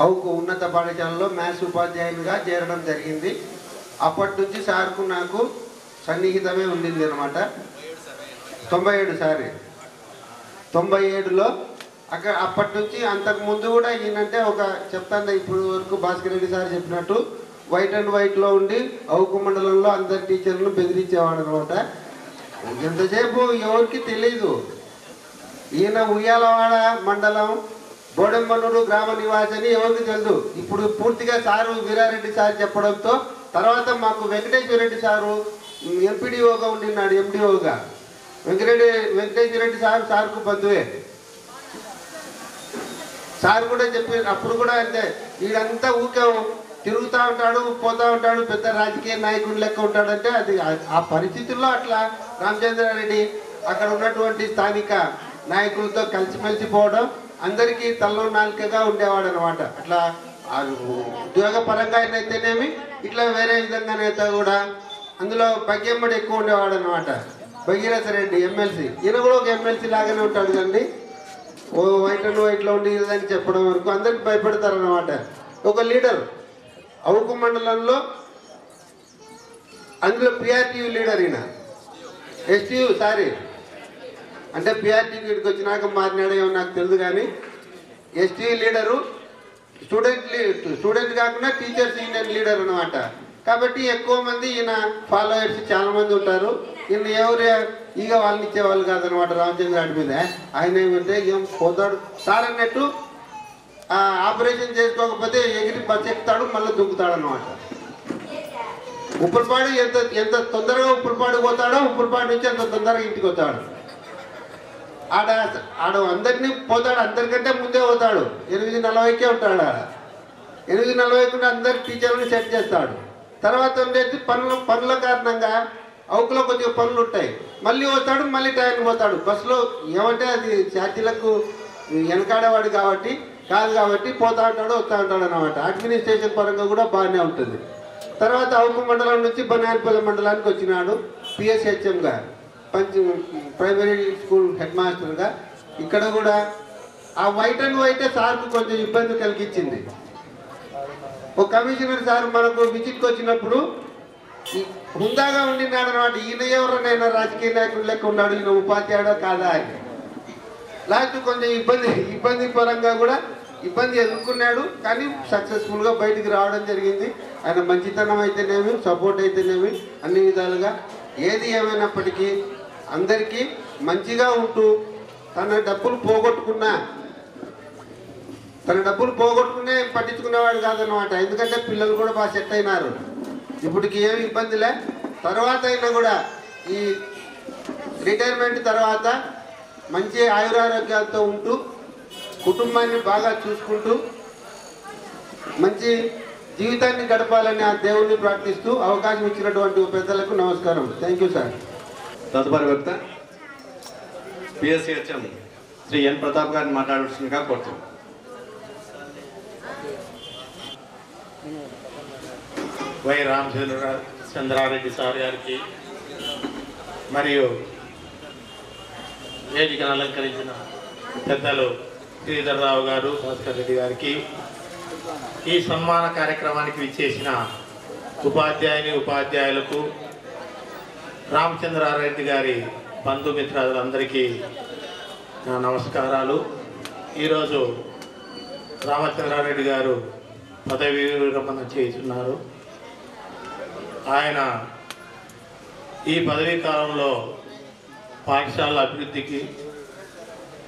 అవుకు ఉన్నత పాఠశాలలో మ్యాథ్స్ ఉపాధ్యాయునిగా చేరడం జరిగింది. అప్పటి నుంచి సార్కు నాకు సన్నిహితమే ఉండింది అనమాట. 97లో అప్పటి నుంచి అంతకుముందు కూడా ఈయనంటే ఒక చెప్తాను ఇప్పుడు వరకు భాస్కర్ రెడ్డి సార్ చెప్పినట్టు వైట్ అండ్ వైట్లో ఉండి అవుకు మండలంలో అందరి టీచర్లను బెదిరించేవాడు అనమాట. ఎంతసేపు ఎవరికి తెలీదు. ఈయన ఉయ్యాలవాడ మండలం బోడెంబనూరు గ్రామ నివాసని ఎవరికి తెలుసు. ఇప్పుడు పూర్తిగా సారు వీరారెడ్డి సార్ చెప్పడంతో తర్వాత మాకు వెంకటేశ్వర రెడ్డి సారు ఎంపీడీఓగా ఉండినాడు, ఎండిఓగా. వెంకటేశ్వర రెడ్డి సార్కు బంధువే. సార్ కూడా చెప్పి అప్పుడు కూడా అంతే, వీడంతా ఊకే తిరుగుతూ ఉంటాడు, పోతూ ఉంటాడు, పెద్ద రాజకీయ నాయకుడు లెక్క ఉంటాడంటే అది ఆ పరిస్థితుల్లో అట్లా రామచంద్రారెడ్డి అక్కడ ఉన్నటువంటి స్థానిక నాయకులతో కలిసిమెలిసిపోవడం, అందరికీ తల్లో నాలుకగా ఉండేవాడు అనమాట. అట్లా ఉద్యోగ పరంగా అయితేనేమి ఇట్లా వేరే విధంగానైతే కూడా అందులో భగ్యమ్మడి ఎక్కువ ఉండేవాడు అనమాట. భగీరథ రెడ్డి ఎమ్మెల్సీ, ఈయన కూడా ఒక ఎమ్మెల్సీ లాగానే ఉంటాడు కండి. ఓ వైట్ అండ్ వైట్లో ఉండి అని చెప్పడం వరకు అందరికి భయపడతారు అనమాట. ఒక లీడర్ అవుకు మండలంలో, అందులో పిఆర్టీయూ లీడర్ ఈయన, ఎస్టీయూ సారీ అంటే పిఆర్టీ వీడికి వచ్చినాక మారినాడో ఏమో నాకు తెలుసు, కానీ ఎస్టీ లీడరు స్టూడెంట్ కాకుండా టీచర్స్ యూనియన్ లీడర్ అనమాట. కాబట్టి ఎక్కువ మంది ఈయన ఫాలోయర్స్ చాలా మంది ఉంటారు. ఈయన ఎవరు ఈగ వాళ్ళని ఇచ్చేవాళ్ళు కాదనమాట రామచంద్రారెడ్డి మీద. ఆయన ఏమంటే ఏం పోతాడు సార్ అన్నట్టు, ఆపరేషన్ చేసుకోకపోతే ఎగిరి బస్ ఎక్కుతాడు, మళ్ళీ దుంకుతాడు అనమాట. ఉప్పులపాడు ఎంత తొందరగా ఉప్పులపాడు పోతాడో, ఉప్పులపాడు నుంచి అంత తొందరగా ఇంటికి వస్తాడు. ఆడ అందరినీ పోతాడు, అందరికంటే ముందే పోతాడు. 8:40కే ఉంటాడు ఆడ. 8:40 అందరు టీచర్లను సెట్ చేస్తాడు. తర్వాత ఉండేది పనుల కారణంగా అవుకులో కొద్దిగా పనులు ఉంటాయి, మళ్ళీ వస్తాడు, మళ్ళీ టైంకి పోతాడు. బస్సులో ఏమంటే అది ఛార్జీలకు వెనకాడేవాడు కాబట్టి పోతా ఉంటాడు, వస్తూ ఉంటాడు అనమాట. అడ్మినిస్ట్రేషన్ పరంగా కూడా బాగానే ఉంటుంది. తర్వాత అవుకు మండలం నుంచి బనాయనపల్లి మండలానికి వచ్చినాడు పిఎస్హెచ్ఎంగా, ప్రైమరీ స్కూల్ హెడ్ మాస్టర్గా. ఇక్కడ కూడా ఆ వైట్ అండ్ వైటే సార్కు కొంచెం ఇబ్బంది కలిగించింది. ఒక కమిషనర్ సార్ మనకు విజిట్కి వచ్చినప్పుడు హుందాగా ఉండినాడు అనమాట. ఈయన ఎవరైనా రాజకీయ నాయకుడు లెక్క ఉన్నాడు, ఈయన ఉపాధ్యాయుడో కాదా అని. లాస్ట్ కొంచెం ఇబ్బంది పరంగా కూడా ఇబ్బంది ఎదుర్కొన్నాడు, కానీ సక్సెస్ఫుల్గా బయటికి రావడం జరిగింది. ఆయన మంచితనం అయితేనేమి, సపోర్ట్ అయితేనేమి, అన్ని విధాలుగా ఏది ఏమైనప్పటికీ అందరికీ మంచిగా ఉంటూ తన డబ్బులు పోగొట్టుకునే పట్టించుకునేవాడు కాదనమాట. ఎందుకంటే పిల్లలు కూడా బాగా సెట్ అయినారు, ఇప్పటికి ఏమి ఇబ్బందిలే. తర్వాత అయినా కూడా ఈ రిటైర్మెంట్ తర్వాత మంచి ఆయురారోగ్యాలతో ఉంటూ కుటుంబాన్ని బాగా చూసుకుంటూ మంచి జీవితాన్ని గడపాలని ఆ దేవుణ్ణి ప్రార్థిస్తూ అవకాశం ఇచ్చినటువంటి పెద్దలకు నమస్కారం. Thank you sir. తదుపరి వక్త పిఎస్సిహెచ్ఎం శ్రీ ఎన్ ప్రతాప్ గారిని మాట్లాడాల్సిందిగా కోరుతున్నాం. వై రామచంద్రారెడ్డి సార్ గారికి మరియు వేదికను అలంకరించిన పెద్దలు శ్రీధర్రావు గారు, భాస్కర్ రెడ్డి గారికి, ఈ సన్మాన కార్యక్రమానికి విచ్చేసిన ఉపాధ్యాయులకు, రామచంద్రారెడ్డి గారి బంధుమిత్రులందరికీ నా నమస్కారాలు. ఈరోజు రామచంద్రారెడ్డి గారు పదవీ విరమణ చేస్తున్నారు. ఆయన ఈ పదవీ కాలంలో పాఠశాల అభివృద్ధికి,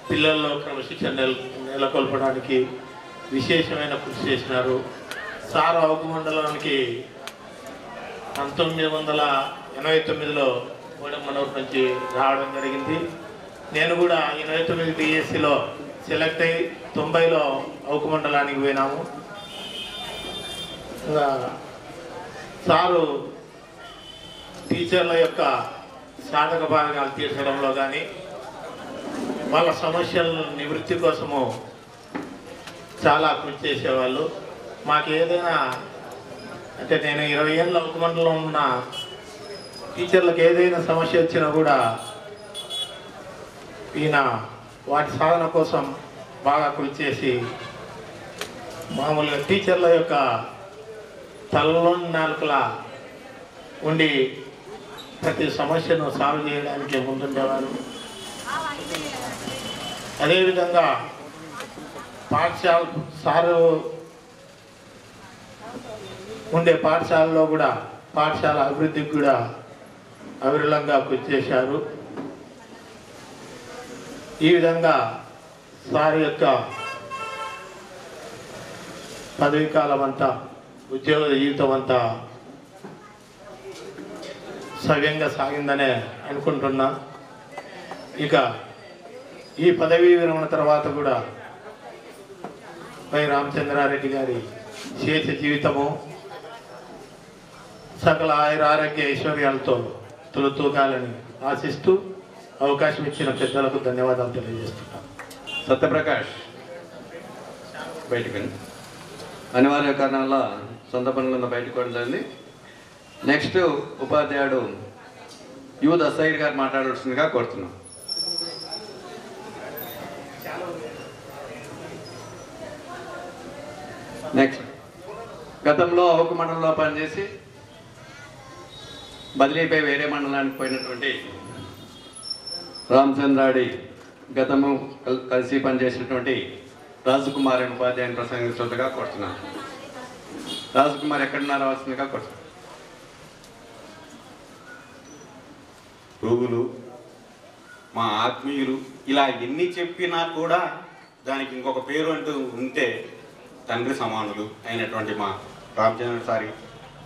పిల్లల్లో క్రమశిక్షణ నెలకొల్పడానికి విశేషమైన కృషి చేసినారు. సార్ అవుకు మండలానికి 1989లో కోడమ్మనూరు నుంచి రావడం జరిగింది. నేను కూడా 89 BScలో సెలెక్ట్ అయ్యి 90లో అవుకు మండలానికి పోయినాము. సారు టీచర్ల యొక్క సాధక భాగాలు తీర్చడంలో కానీ, వాళ్ళ సమస్యల నివృత్తి కోసము చాలా కృషి చేసేవాళ్ళు. మాకు ఏదైనా అంటే నేను 20 ఏళ్ళ అవుకు మండలంలో ఉన్న టీచర్లకు ఏదైనా సమస్య వచ్చినా కూడా ఈయన వాటి సాధన కోసం బాగా కృషి చేసి మామూలుగా టీచర్ల యొక్క తలలోని నాలుకలా ఉండి ప్రతి సమస్యను సాల్వ్ చేయడానికి ముందుండేవారు. అదేవిధంగా సారు ఉండే పాఠశాలలో కూడా పాఠశాల అభివృద్ధికి కూడా అవిరళంగా కృషి చేశారు. ఈ విధంగా సార్ యొక్క పదవీ కాలం అంతా, ఉద్యోగ జీవితం అంతా సవ్యంగా సాగిందనే అనుకుంటున్నా. ఇక ఈ పదవీ విరమణ తర్వాత కూడా వై రామచంద్రారెడ్డి గారి శేష జీవితము సకల ఆయుర ఆరోగ్య ఐశ్వర్యాలతో తొలుతూగాలని ఆశిస్తూ అవకాశం ఇచ్చిన పెద్దలకు ధన్యవాదాలు తెలియజేస్తున్నాను. సత్యప్రకాష్ బయటకు అనివార్య కారణాల సొంత పనులను బయటకు జరిగింది. నెక్స్ట్ ఉపాధ్యాయుడు యూత్ అసైడ్ గారు మాట్లాడాల్సిందిగా కోరుతున్నాం. నెక్స్ట్ గతంలో ఒక మండలంలో పనిచేసి బదిలీపై వేరే మండలానికి పోయినటువంటి రామచంద్రాడి గతము కలిసి పనిచేసినటువంటి రాజకుమార్ అనే ఉపాధ్యాయుని ప్రసంగించినట్టుగా కోరుతున్నాను. రాజకుమార్ ఎక్కడున్నా రావాల్సిందిగా కోరుతున్నాను. రోగులు మా ఆత్మీయులు ఇలా ఎన్ని చెప్పినా కూడా దానికి ఇంకొక పేరు అంటూ ఉంటే తండ్రి సమానులు అయినటువంటి మా రామచంద్ర సారి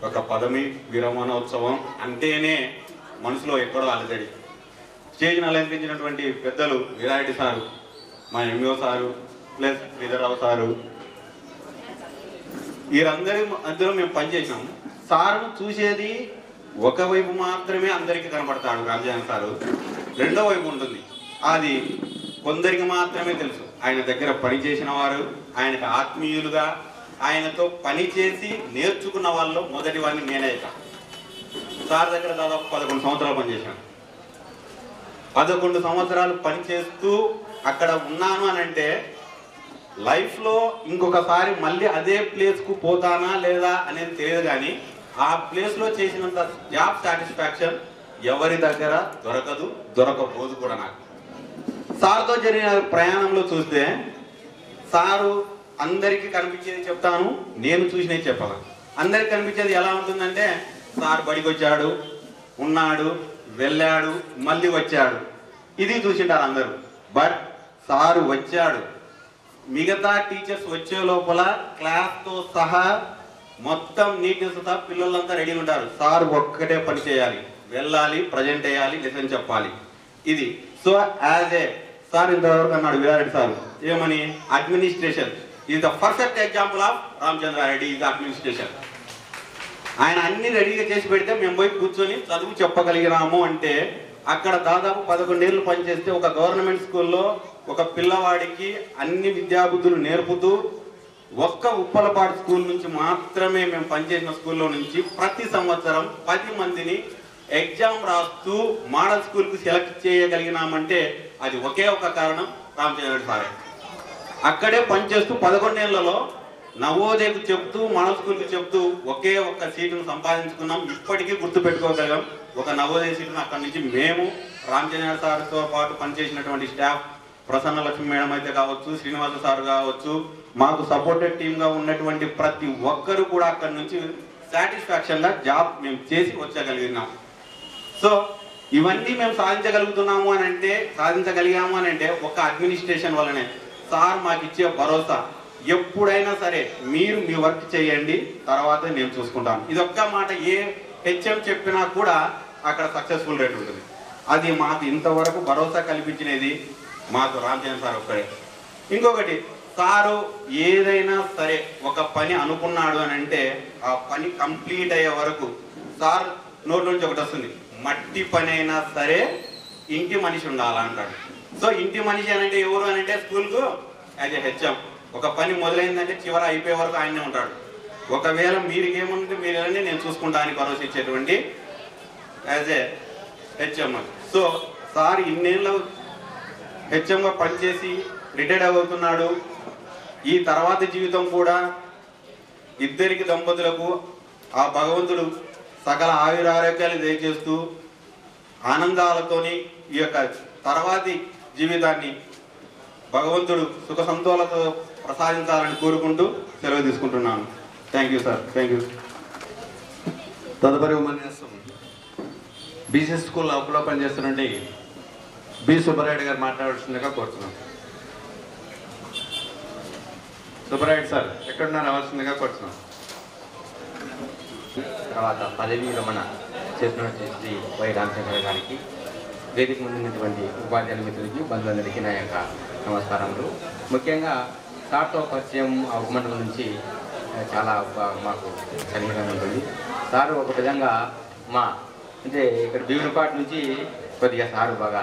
ఒక పదవి విరమణోత్సవం అంటేనే మనసులో ఎక్కడో అలజడి. స్టేజ్ని అలంకరించినటువంటి పెద్దలు వీరారెడ్డి సారు, మా MO sir plus Sridhararao sir, వీరందరి మధ్యలో మేము పనిచేసినాం. సారు చూసేది ఒకవైపు మాత్రమే అందరికీ కనపడతాడు రామచంద్ర సారు. రెండో వైపు ఉంటుంది, అది కొందరికి మాత్రమే తెలుసు. ఆయన దగ్గర పనిచేసిన వారు, ఆయనకు ఆత్మీయులుగా ఆయనతో పనిచేసి నేర్చుకున్న వాళ్ళు మొదటి వాడిని నేనే. సార్ దగ్గర దాదాపు 11 సంవత్సరాలు పనిచేశాను. 11 సంవత్సరాలు పనిచేస్తూ అక్కడ ఉన్నాను అని అంటే లైఫ్లో ఇంకొకసారి మళ్ళీ అదే ప్లేస్కు పోతానా లేదా అనేది తెలియదు, కానీ ఆ ప్లేస్లో చేసినంత జాబ్ సాటిస్ఫాక్షన్ ఎవరి దగ్గర దొరకదు, దొరకపోదు కూడా. నాకు సార్తో జరిగిన ప్రయాణంలో చూస్తే సారు అందరికీ కనిపించేది చెప్తాను, నేను చూసినవి చెప్పాలి. అందరికి కనిపించేది ఎలా ఉంటుందంటే సార్ బడికి వచ్చాడు, ఉన్నాడు, వెళ్ళాడు, మళ్ళీ వచ్చాడు, ఇది చూసింటారు అందరూ. బట్ సారు వచ్చాడు, మిగతా టీచర్స్ వచ్చే లోపల క్లాస్తో సహా మొత్తం నీట్నెస్ సహా పిల్లలంతా రెడీ ఉంటారు. సార్ ఒక్కటే పని చేయాలి, వెళ్ళాలి, ప్రజెంట్ చేయాలి, లెసన్ చెప్పాలి. ఇది సో యాజ్ ఏ సార్ ఇంతవరకు అన్నాడు వీరారెడ్డి సార్ ఏమని, administration is the perfect example of Ramachandrareddy is administration. ఆయన అన్ని రెడీగా చేసి పెడితే మేము పోయి కూర్చొని చదువు చెప్పగలిగినాము అంటే అక్కడ దాదాపు 11 ఏళ్ళు పనిచేస్తే ఒక గవర్నమెంట్ స్కూల్లో ఒక పిల్లవాడికి అన్ని విద్యాబుద్ధులు నేర్పుతూ ఒక్క ఉప్పలపాడు స్కూల్ నుంచి మాత్రమే మేము పనిచేసిన స్కూల్లో నుంచి ప్రతి సంవత్సరం 10 మందిని ఎగ్జామ్ రాస్తూ మోడల్ స్కూల్కి సెలెక్ట్ చేయగలిగినామంటే అది ఒకే ఒక కారణం రామచంద్ర సారే. అక్కడే పనిచేస్తూ 11 ఏళ్లలో నవోదయకు చెప్తూ మోడల్ స్కూల్కి చెప్తూ ఒకే ఒక్క సీటును సంపాదించుకున్నాం. ఇప్పటికీ గుర్తు పెట్టుకోగలిగాం. ఒక నవోదయ సీటును అక్కడి నుంచి మేము రామచంద్ర సార్తో పాటు పనిచేసినటువంటి స్టాఫ్ ప్రసన్న లక్ష్మి మేడం అయితే కావచ్చు, శ్రీనివాస సార్ కావచ్చు, మాకు సపోర్టెడ్ టీమ్గా ఉన్నటువంటి ప్రతి ఒక్కరు కూడా అక్కడి నుంచి సాటిస్ఫాక్షన్గా జాబ్ మేము చేసి వచ్చగలిగినాం. సో ఇవన్నీ మేము సాధించగలుగుతున్నాము అని అంటే, సాధించగలిగాము అని అంటే ఒక అడ్మినిస్ట్రేషన్ వల్లనే. సార్ మాకు ఇచ్చే భరోసా ఎప్పుడైనా సరే మీరు మీ వర్క్ చేయండి, తర్వాత నేను చూసుకుంటాను. ఇది ఒక్క మాట ఏ హెచ్ఎం చెప్పినా కూడా అక్కడ సక్సెస్ఫుల్ రేట్ ఉంటుంది. అది మాకు ఇంతవరకు భరోసా కల్పించినది మాకు రామచంద్ర సార్ ఒక్కడే. ఇంకొకటి, సారు ఏదైనా సరే ఒక పని అనుకున్నాడు అని అంటే ఆ పని కంప్లీట్ అయ్యే వరకు సార్ నోటి నుంచి ఒకటి వస్తుంది, మట్టి పని అయినా సరే ఇంటి మనిషి ఉండాలంటాడు. సో ఇంటి మనిషి అని అంటే ఎవరు అని అంటే స్కూల్కు యాజ్ ఏ హెచ్ఎం ఒక పని మొదలైందంటే చివర అయిపోయే వరకు ఆయనే ఉంటాడు. ఒకవేళ మీరికి ఏముంటే మీరు వెళ్ళండి, నేను చూసుకుంటానికి భరోసా ఇచ్చేటువంటి as a HM. So sir ఇన్నేళ్ళు హెచ్ఎంగా పనిచేసి రిటైర్డ్ అవుతున్నాడు. ఈ తర్వాత జీవితం కూడా ఇద్దరికి దంపతులకు ఆ భగవంతుడు సకల ఆయురారోగ్యాలు దయచేస్తూ ఆనందాలతోని ఈ యొక్క తర్వాతి జీవితాన్ని భగవంతుడు సుఖ సంతోషాలతో ప్రసాదించాలని కోరుకుంటూ సెలవు తీసుకుంటున్నాను. Thank you sir, thank you. తదుపరి ఉపన్యాసం బీసీ స్కూల్ అప్పులో పనిచేస్తున్నటువంటి బి సుబ్బరాయుడు గారు మాట్లాడాల్సిందిగా కోరుతున్నాను. సుబ్బరాయుడు సార్ ఎక్కడున్నా రావాల్సిందిగా కోరుతున్నాను. తర్వాత పదవీ విరమణ చేసినటువంటి శ్రీ వై రామచంద్ర గారికి, వేదిక ముందున్నటువంటి ఉపాధ్యాయుల మిత్రులకి, బంధువులందరికీ నా యొక్క నమస్కారములు. ముఖ్యంగా సార్తో పరిచయం ఆ ఉపమండలం నుంచి చాలా మాకు సన్నిహితంగా ఉంటుంది. సారు ఒక విధంగా అంటే ఇక్కడ భీమునిపాటి నుంచి కొద్దిగా సారు బాగా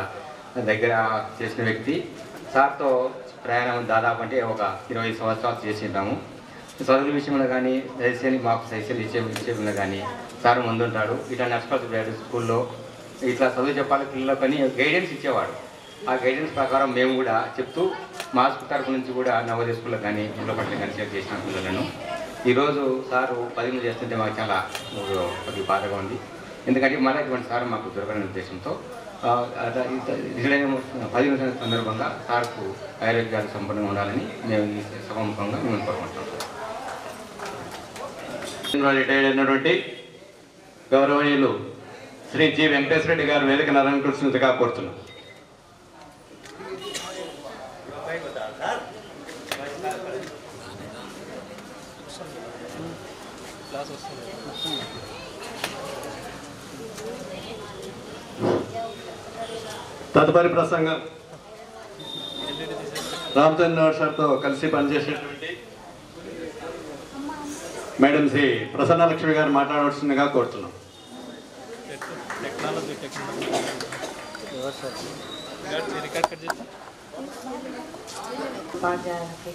దగ్గర చేసిన వ్యక్తి. సార్తో ప్రయాణం దాదాపు అంటే ఒక 20 సంవత్సరాలు చేసి ఉంటాము. చదువుల విషయంలో కానీ మాకు సజెషన్ ఇచ్చే విషయంలో కానీ సార్ ముందుంటాడు. ఇట్లా నర్సపల్లి స్కూల్లో ఇట్లా చదువు చెప్పాలి పిల్లలకు కానీ గైడెన్స్ ఇచ్చేవాడు. ఆ గైడెన్స్ ప్రకారం మేము కూడా చెప్తూ మా స్కూల్ తరఫు నుంచి కూడా నవోదయ స్కూల్లో కానీ ఇంట్లో పట్ల కానీ సెలెక్ట్ చేసిన పిల్లలను ఈరోజు సారు 10 చేస్తుంటే మాకు చాలా కొద్దిగా బాధగా ఉంది. ఎందుకంటే మళ్ళీ ఇటువంటి సార్ మాకు దొరకని ఉద్దేశంతో 10 సందర్భంగా సార్కు ఆరోగ్యాలు సంపూర్ణంగా ఉండాలని మేము ఈ సభాముఖంగా మేము కోరుకుంటున్నాం. రిటైర్డ్ అయినటువంటి గౌరవనీయులు శ్రీ జి వెంకటేశ్వర రెడ్డి గారు వేదిక అలంకరించినట్టుగా కోరుతున్నాం. తదుపరి ప్రసంగం రామచంద్ర సార్తో కలిసి పనిచేసేటువంటి మేడం శ్రీ ప్రసన్నలక్ష్మి గారు మాట్లాడవలసిందిగా కోరుతున్నాం. ఉపాధ్యాయులకి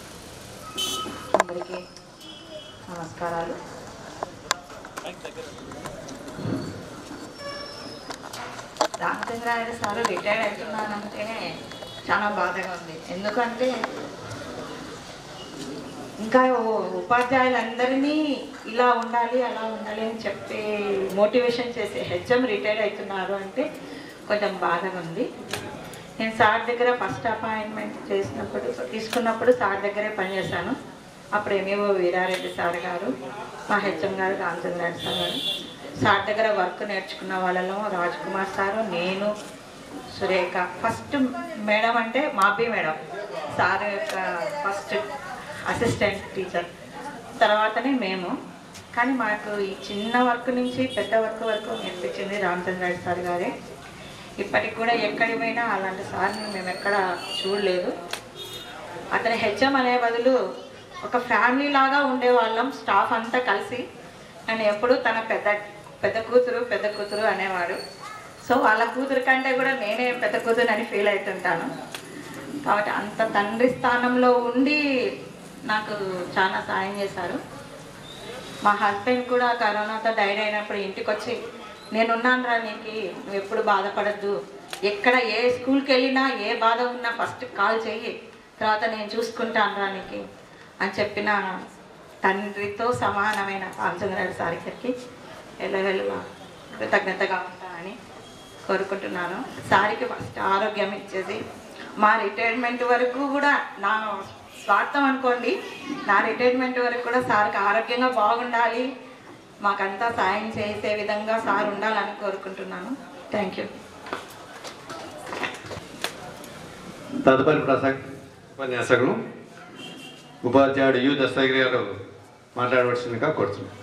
అందరికీ నమస్కారాలు. రామచంద్రారెడ్డి సార్ రిటైర్డ్ అవుతున్నానంటేనే చాలా బాధగా ఉంది. ఎందుకంటే ఇంకా ఉపాధ్యాయులందరినీ ఇలా ఉండాలి అలా ఉండాలి అని చెప్పి మోటివేషన్ చేసే హెచ్ఎం రిటైర్డ్ అవుతున్నారు అంటే కొంచెం బాధగా ఉంది. నేను సార్ దగ్గర ఫస్ట్ అపాయింట్మెంట్ తీసుకున్నప్పుడు సార్ దగ్గరే పనిచేశాను. అప్పుడు ఏమేవో వీరారెడ్డి సార్ గారు, మా హెచ్ఎం గారు రామచంద్రారెడ్డి సార్ గారు, సార్ దగ్గర వర్క్ నేర్చుకున్న వాళ్ళలో రాజ్ కుమార్ సారు, నేను, సురేఖ. ఫస్ట్ మేడం అంటే మాబీ మేడం, సార్ యొక్క ఫస్ట్ అసిస్టెంట్ టీచర్, తర్వాతనే మేము. కానీ మాకు ఈ చిన్న వర్క్ నుంచి పెద్ద వర్క్ వరకు నేర్పించింది రామచంద్రారెడ్డి సార్ గారే. ఇప్పటికి కూడా ఎక్కడికి పోయినా అలాంటి సార్ని మేము ఎక్కడ చూడలేదు. అతని హెచ్ఎం అనే బదులు ఒక ఫ్యామిలీ లాగా ఉండేవాళ్ళం, స్టాఫ్ అంతా కలిసి. నేను ఎప్పుడు తన పెద్ద కూతురు అనేవాడు. సో వాళ్ళ కూతురు కంటే కూడా నేనే పెద్ద కూతురు అని ఫీల్ అవుతుంటాను. కాబట్టి అంత తండ్రి స్థానంలో ఉండి నాకు చాలా సాయం చేశారు. మా హస్బెండ్ కూడా కరోనాతో డైడ్ అయినప్పుడు ఇంటికి వచ్చి, నేనున్నాను రా నీకు, నువ్వు ఎప్పుడు బాధపడద్దు, ఎక్కడ ఏ స్కూల్కి వెళ్ళినా ఏ బాధ ఉన్నా ఫస్ట్ కాల్ చెయ్యి, తర్వాత నేను చూసుకుంటాను రా నీకు అని చెప్పిన తండ్రితో సమానమైన రామచంద్రారెడ్డి సార్ గారికి ఎల్లవెల్లా కృతజ్ఞతగా ఉంటానని కోరుకుంటున్నాను. సార్కి ఫస్ట్ ఆరోగ్యం ఇచ్చేసి మా రిటైర్మెంట్ వరకు కూడా, నా స్వార్థం అనుకోండి, నా రిటైర్మెంట్ వరకు కూడా సార్కి ఆరోగ్యంగా బాగుండాలి, మాకంతా సాయం చేసే విధంగా సార్ ఉండాలని కోరుకుంటున్నాను. Thank you. తదుపరి ఉపన్యాసకులు ఉపాధ్యాయుడు యు దస్తగిరి గారు మాట్లాడవలసిందిగా కోరుతున్నాం.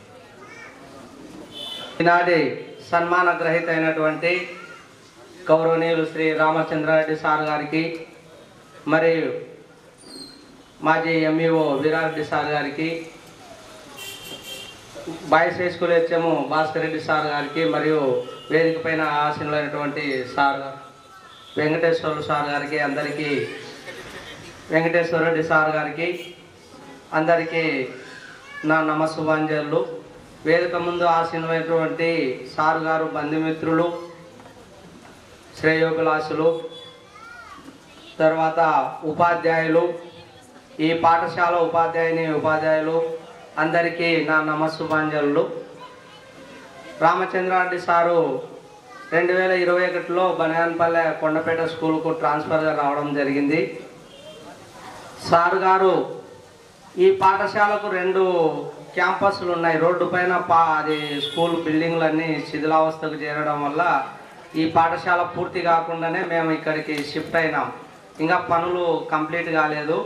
ఈనాటి సన్మాన గ్రహీత అయినటువంటి గౌరవనీయులు శ్రీ రామచంద్రారెడ్డి సార్ గారికి, మరియు మాజీ ఎంఈఓ వీరారెడ్డి సార్ గారికి, boys high school HM Bhaskar Reddy sir గారికి, మరియు వేదిక పైన ఆసీనులైనటువంటి సార్ వెంకటేశ్వర సార్ గారికి, అందరికీ వెంకటేశ్వర రెడ్డి సార్ గారికి అందరికీ నా నమస్సుభాంజలు. వేదిక ముందు ఆసీనులైనటువంటి సార్ గారు, బంధుమిత్రులు, శ్రేయోగులాసులు, తర్వాత ఉపాధ్యాయులు, ఈ పాఠశాల ఉపాధ్యాయులు అందరికీ నా నమస్సుభాంజలు. రామచంద్రారెడ్డి సారు 2021లో బనగానపల్లె కొండపేట స్కూల్కు ట్రాన్స్ఫర్గా రావడం జరిగింది. సార్ గారు ఈ పాఠశాలకు 2 క్యాంపస్లు ఉన్నాయి. రోడ్డు పైన అది స్కూల్ బిల్డింగ్లన్నీ శిథిలావస్థకు చేరడం వల్ల ఈ పాఠశాల పూర్తి కాకుండానే మేము ఇక్కడికి షిఫ్ట్ అయినాం. ఇంకా పనులు కంప్లీట్ కాలేదు.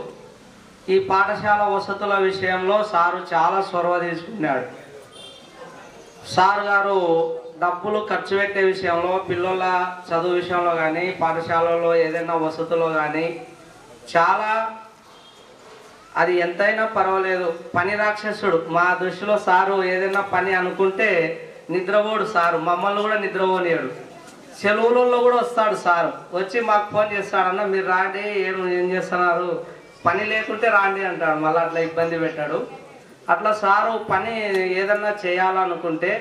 ఈ పాఠశాల వసతుల విషయంలో సారు చాలా చొరవ తీసుకున్నాడు. సార్ గారు డబ్బులు ఖర్చు పెట్టే విషయంలో, పిల్లల చదువు విషయంలో కానీ, పాఠశాలలో ఏదైనా వసతులు కానీ చాలా అది ఎంతైనా పర్వాలేదు. పని రాక్షసుడు మా దృష్టిలో సారు. ఏదైనా పని అనుకుంటే నిద్రపోడు సారు, మమ్మల్ని కూడా నిద్రపోలేడు. సెలవులలో కూడా వస్తాడు సారు, వచ్చి మాకు ఫోన్ చేస్తాడన్న మీరు రాండి, ఏం చేస్తున్నారు, పని లేకుంటే రాండి అంటాడు. మళ్ళీ అట్లా ఇబ్బంది పెట్టాడు. అట్లా సారు పని ఏదన్నా చేయాలనుకుంటే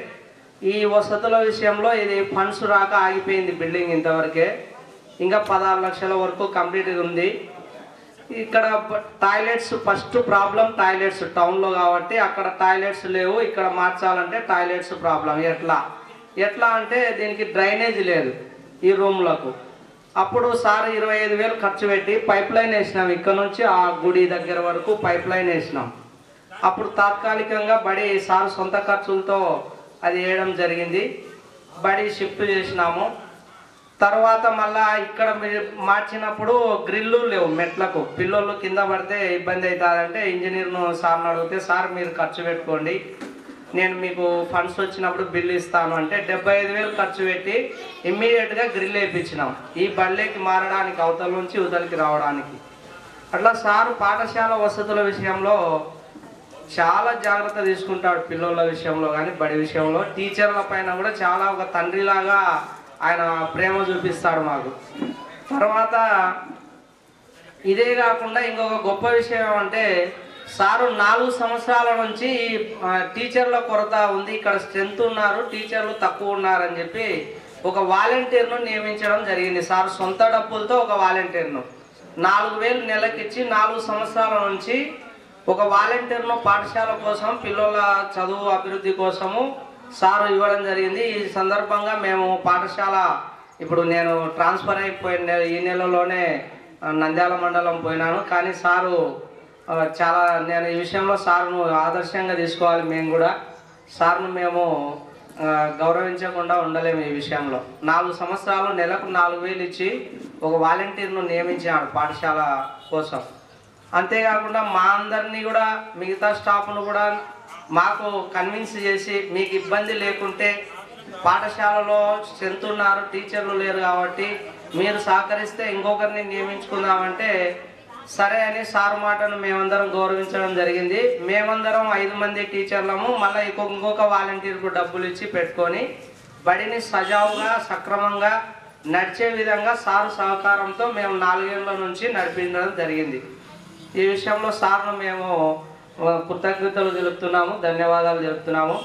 ఈ వసతుల విషయంలో ఇది ఫండ్స్ రాక ఆగిపోయింది బిల్డింగ్ ఇంతవరకే. ఇంకా 16 లక్షల వరకు కంప్లీట్గా ఉంది. ఇక్కడ టాయిలెట్స్ ఫస్ట్ ప్రాబ్లం, టాయిలెట్స్ టౌన్లో కాబట్టి అక్కడ టాయిలెట్స్ లేవు. ఇక్కడ మార్చాలంటే టాయిలెట్స్ ప్రాబ్లం. ఎట్లా అంటే దీనికి డ్రైనేజ్ లేదు ఈ రూమ్లకు. అప్పుడు సార్ 25,000 ఖర్చు పెట్టి పైప్ లైన్ వేసినాం. ఇక్కడ నుంచి ఆ గుడి దగ్గర వరకు పైప్ లైన్ వేసినాం. అప్పుడు తాత్కాలికంగా బడి సార్ సొంత ఖర్చులతో అది వేయడం జరిగింది. బడి షిఫ్ట్ చేసినాము. తర్వాత మళ్ళా ఇక్కడ మార్చినప్పుడు గ్రిల్లు లేవు మెట్లకు. పిల్లలు కింద పడితే ఇబ్బంది అవుతుందంటే ఇంజనీర్ను సార్ని అడిగితే సార్ మీరు ఖర్చు పెట్టుకోండి, నేను మీకు ఫండ్స్ వచ్చినప్పుడు బిల్లు ఇస్తాను అంటే 75,000 ఖర్చు పెట్టి ఇమ్మీడియట్గా గ్రిల్ వేయించినాం ఈ బళ్ళకి మారడానికి, అవతల నుంచి ఉదలికి రావడానికి. అట్లా సారు పాఠశాల వసతుల విషయంలో చాలా జాగ్రత్త తీసుకుంటాడు. పిల్లల విషయంలో కానీ బడి విషయంలో, టీచర్ల పైన కూడా చాలా ఒక తండ్రిలాగా ఆయన ప్రేమ చూపిస్తాడు మాకు. తర్వాత ఇదే కాకుండా ఇంకొక గొప్ప విషయం అంటే సారు 4 సంవత్సరాల నుంచి టీచర్ల కొరత ఉంది, ఇక్కడ స్ట్రెంత్ ఉన్నారు, టీచర్లు తక్కువ ఉన్నారని చెప్పి ఒక వాలంటీర్ను నియమించడం జరిగింది. సార్ సొంత డబ్బులతో ఒక వాలంటీర్ను 4,000 నెలకిచ్చి 4 సంవత్సరాల నుంచి ఒక వాలంటీర్ను పాఠశాల కోసం, పిల్లల చదువు అభివృద్ధి కోసము సారు ఇవ్వడం జరిగింది. ఈ సందర్భంగా మేము పాఠశాల ఇప్పుడు నేను ట్రాన్స్ఫర్ అయిపోయిన ఈ నెలలోనే నంద్యాల మండలం పోయినాను. కానీ సారు చాలా, నేను ఈ విషయంలో సార్ను ఆదర్శంగా తీసుకోవాలి. మేము కూడా సార్ను మేము గౌరవించకుండా ఉండలేము ఈ విషయంలో. 4 సంవత్సరాలు నెలకు 4,000 ఇచ్చి ఒక వాలంటీర్ను నియమించాడు పాఠశాల కోసం. అంతేకాకుండా మా అందరినీ కూడా, మిగతా స్టాఫ్ను కూడా మాకు కన్విన్స్ చేసి మీకు ఇబ్బంది లేకుంటే పాఠశాలలో స్ట్రెంత్ ఉన్నారు, టీచర్లు లేరు కాబట్టి మీరు సహకరిస్తే ఇంకొకరిని నియమించుకుందామంటే సరే అని సార్ మాటను మేమందరం గౌరవించడం జరిగింది. మేమందరం 5 మంది టీచర్లము మళ్ళీ ఇంకొక వాలంటీర్కు డబ్బులు ఇచ్చి పెట్టుకొని బడిని సజావుగా సక్రమంగా నడిచే విధంగా సారు సహకారంతో మేము 4 ఏళ్ల నుంచి నడిపించడం జరిగింది. ఈ విషయంలో సార్ను మేము కృతజ్ఞతలు తెలుపుతున్నాము, ధన్యవాదాలు తెలుపుతున్నాము.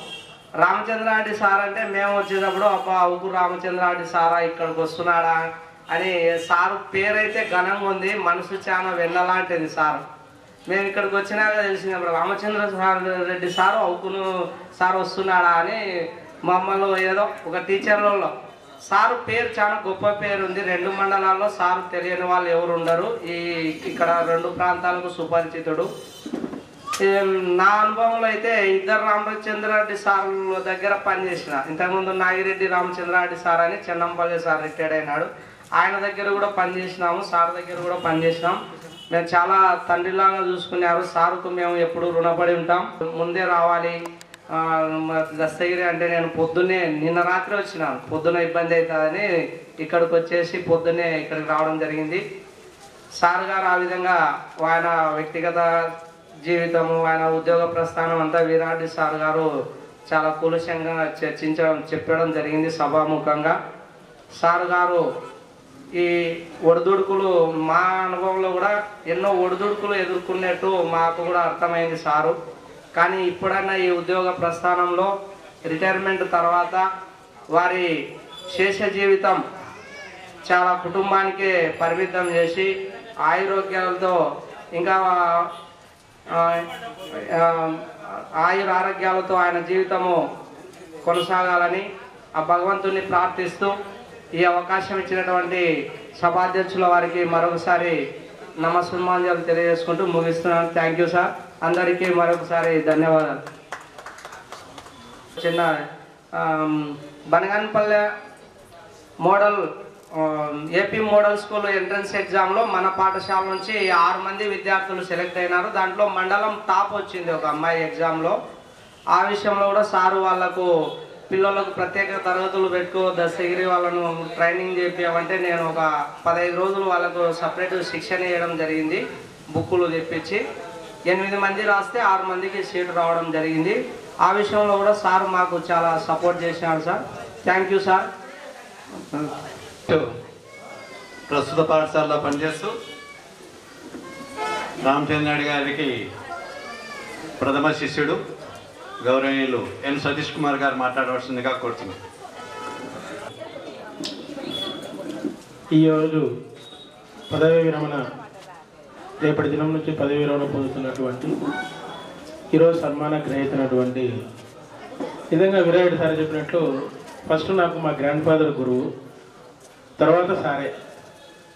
రామచంద్రారెడ్డి సార్ అంటే మేము వచ్చేటప్పుడు అబ్బా అవుకు రామచంద్రారెడ్డి సారా ఇక్కడికి వస్తున్నాడా అని, సారు పేరైతే ఘనంగా ఉంది, మనసు చాలా వెన్నలాంటిది సార్. మేము ఇక్కడికి వచ్చినాక తెలిసింది రెడ్డి సారు అవుకును సార్ వస్తున్నాడా అని. మమ్మల్ని ఏదో ఒక టీచర్లలో సారు పేరు చాలా గొప్ప పేరు ఉంది. 2 మండలాల్లో సారు తెలియని వాళ్ళు ఎవరు ఉండరు. ఇక్కడ 2 ప్రాంతాలకు సుపరిచితుడు. నా అనుభవంలో అయితే 2 రామచంద్రారెడ్డి సార్ల దగ్గర పనిచేసిన. ఇంతకుముందు నాగిరెడ్డి రామచంద్రారెడ్డి సార్ అని చెన్నంపల్లి సార్ రిటైర్డ్ అయినాడు, ఆయన దగ్గర కూడా పనిచేసినాము, సార్ దగ్గర కూడా పనిచేసినాం. మేము చాలా తండ్రిలాగా చూసుకున్నారు. సార్కు మేము ఎప్పుడు రుణపడి ఉంటాం. ముందే రావాలి దస్తగిరి అంటే నేను పొద్దున్నే నిన్న రాత్రి వచ్చినాను, పొద్దున ఇబ్బంది అవుతుందని ఇక్కడికి వచ్చేసి పొద్దున్నే ఇక్కడికి రావడం జరిగింది. సార్ గారు ఆ విధంగా ఆయన వ్యక్తిగత జీవితము, ఆయన ఉద్యోగ ప్రస్థానం అంతా వీరారెడ్డి సార్ గారు చాలా కూలశంగా చెప్పడం జరిగింది సభాముఖంగా. సార్ గారు ఈ ఒడిదుడుకులు మా అనుభవంలో కూడా ఎన్నో ఒడిదుడుకులు ఎదుర్కొన్నట్టు మాకు కూడా అర్థమైంది సారు. కానీ ఇప్పుడన్నా ఈ ఉద్యోగ ప్రస్థానంలో రిటైర్మెంట్ తర్వాత వారి శేష జీవితం చాలా కుటుంబానికే పరిమితం చేసి ఆయురోగ్యాలతో ఇంకా ఆరోగ్యాలతో ఆయన జీవితము కొనసాగాలని ఆ భగవంతుని ప్రార్థిస్తూ ఈ అవకాశం ఇచ్చినటువంటి సభాధ్యక్షుల వారికి మరొకసారి నమస్సుమాంజలు తెలియజేసుకుంటూ ముగిస్తున్నాను. Thank you sir. అందరికీ మరొకసారి ధన్యవాదాలు. చిన్న Banaganapalle model AP model school entrance ఎగ్జామ్లో మన పాఠశాల నుంచి 6 మంది విద్యార్థులు సెలెక్ట్ అయినారు. దాంట్లో మండలం టాప్ వచ్చింది ఒక అమ్మాయి ఎగ్జామ్లో. ఆ విషయంలో కూడా సారు వాళ్ళకు పిల్లలకు ప్రత్యేక తరగతులు పెట్టుకో దస్తగిరి వాళ్ళను ట్రైనింగ్ చేపించామంటే నేను ఒక 15 రోజులు వాళ్ళకు సపరేట్ శిక్షణ ఇవ్వడం జరిగింది, బుక్కులు తెప్పించి. 8 మంది రాస్తే 6 మందికి సీటు రావడం జరిగింది. ఆ విషయంలో కూడా సార్ మాకు చాలా సపోర్ట్ చేశాడు సార్. Thank you sir. ప్రస్తుత పాఠశాలలో పనిచేస్తూ రామచంద్ర గారికి ప్రథమ శిష్యుడు గౌరవనీయులు ఎన్ సతీష్ కుమార్ గారు మాట్లాడవలసిందిగా కోరుతున్నాను. ఈరోజు పదవి విరమణ, రేపటి దినం నుంచి పదవి విరమణ పొందుతున్నటువంటి ఈరోజు సన్మాన గ్రహీతనటువంటి నిజంగా వీరారెడ్డి సార్ చెప్పినట్లు ఫస్ట్ నాకు మా గ్రాండ్ ఫాదర్ గురువు, తర్వాత సారే.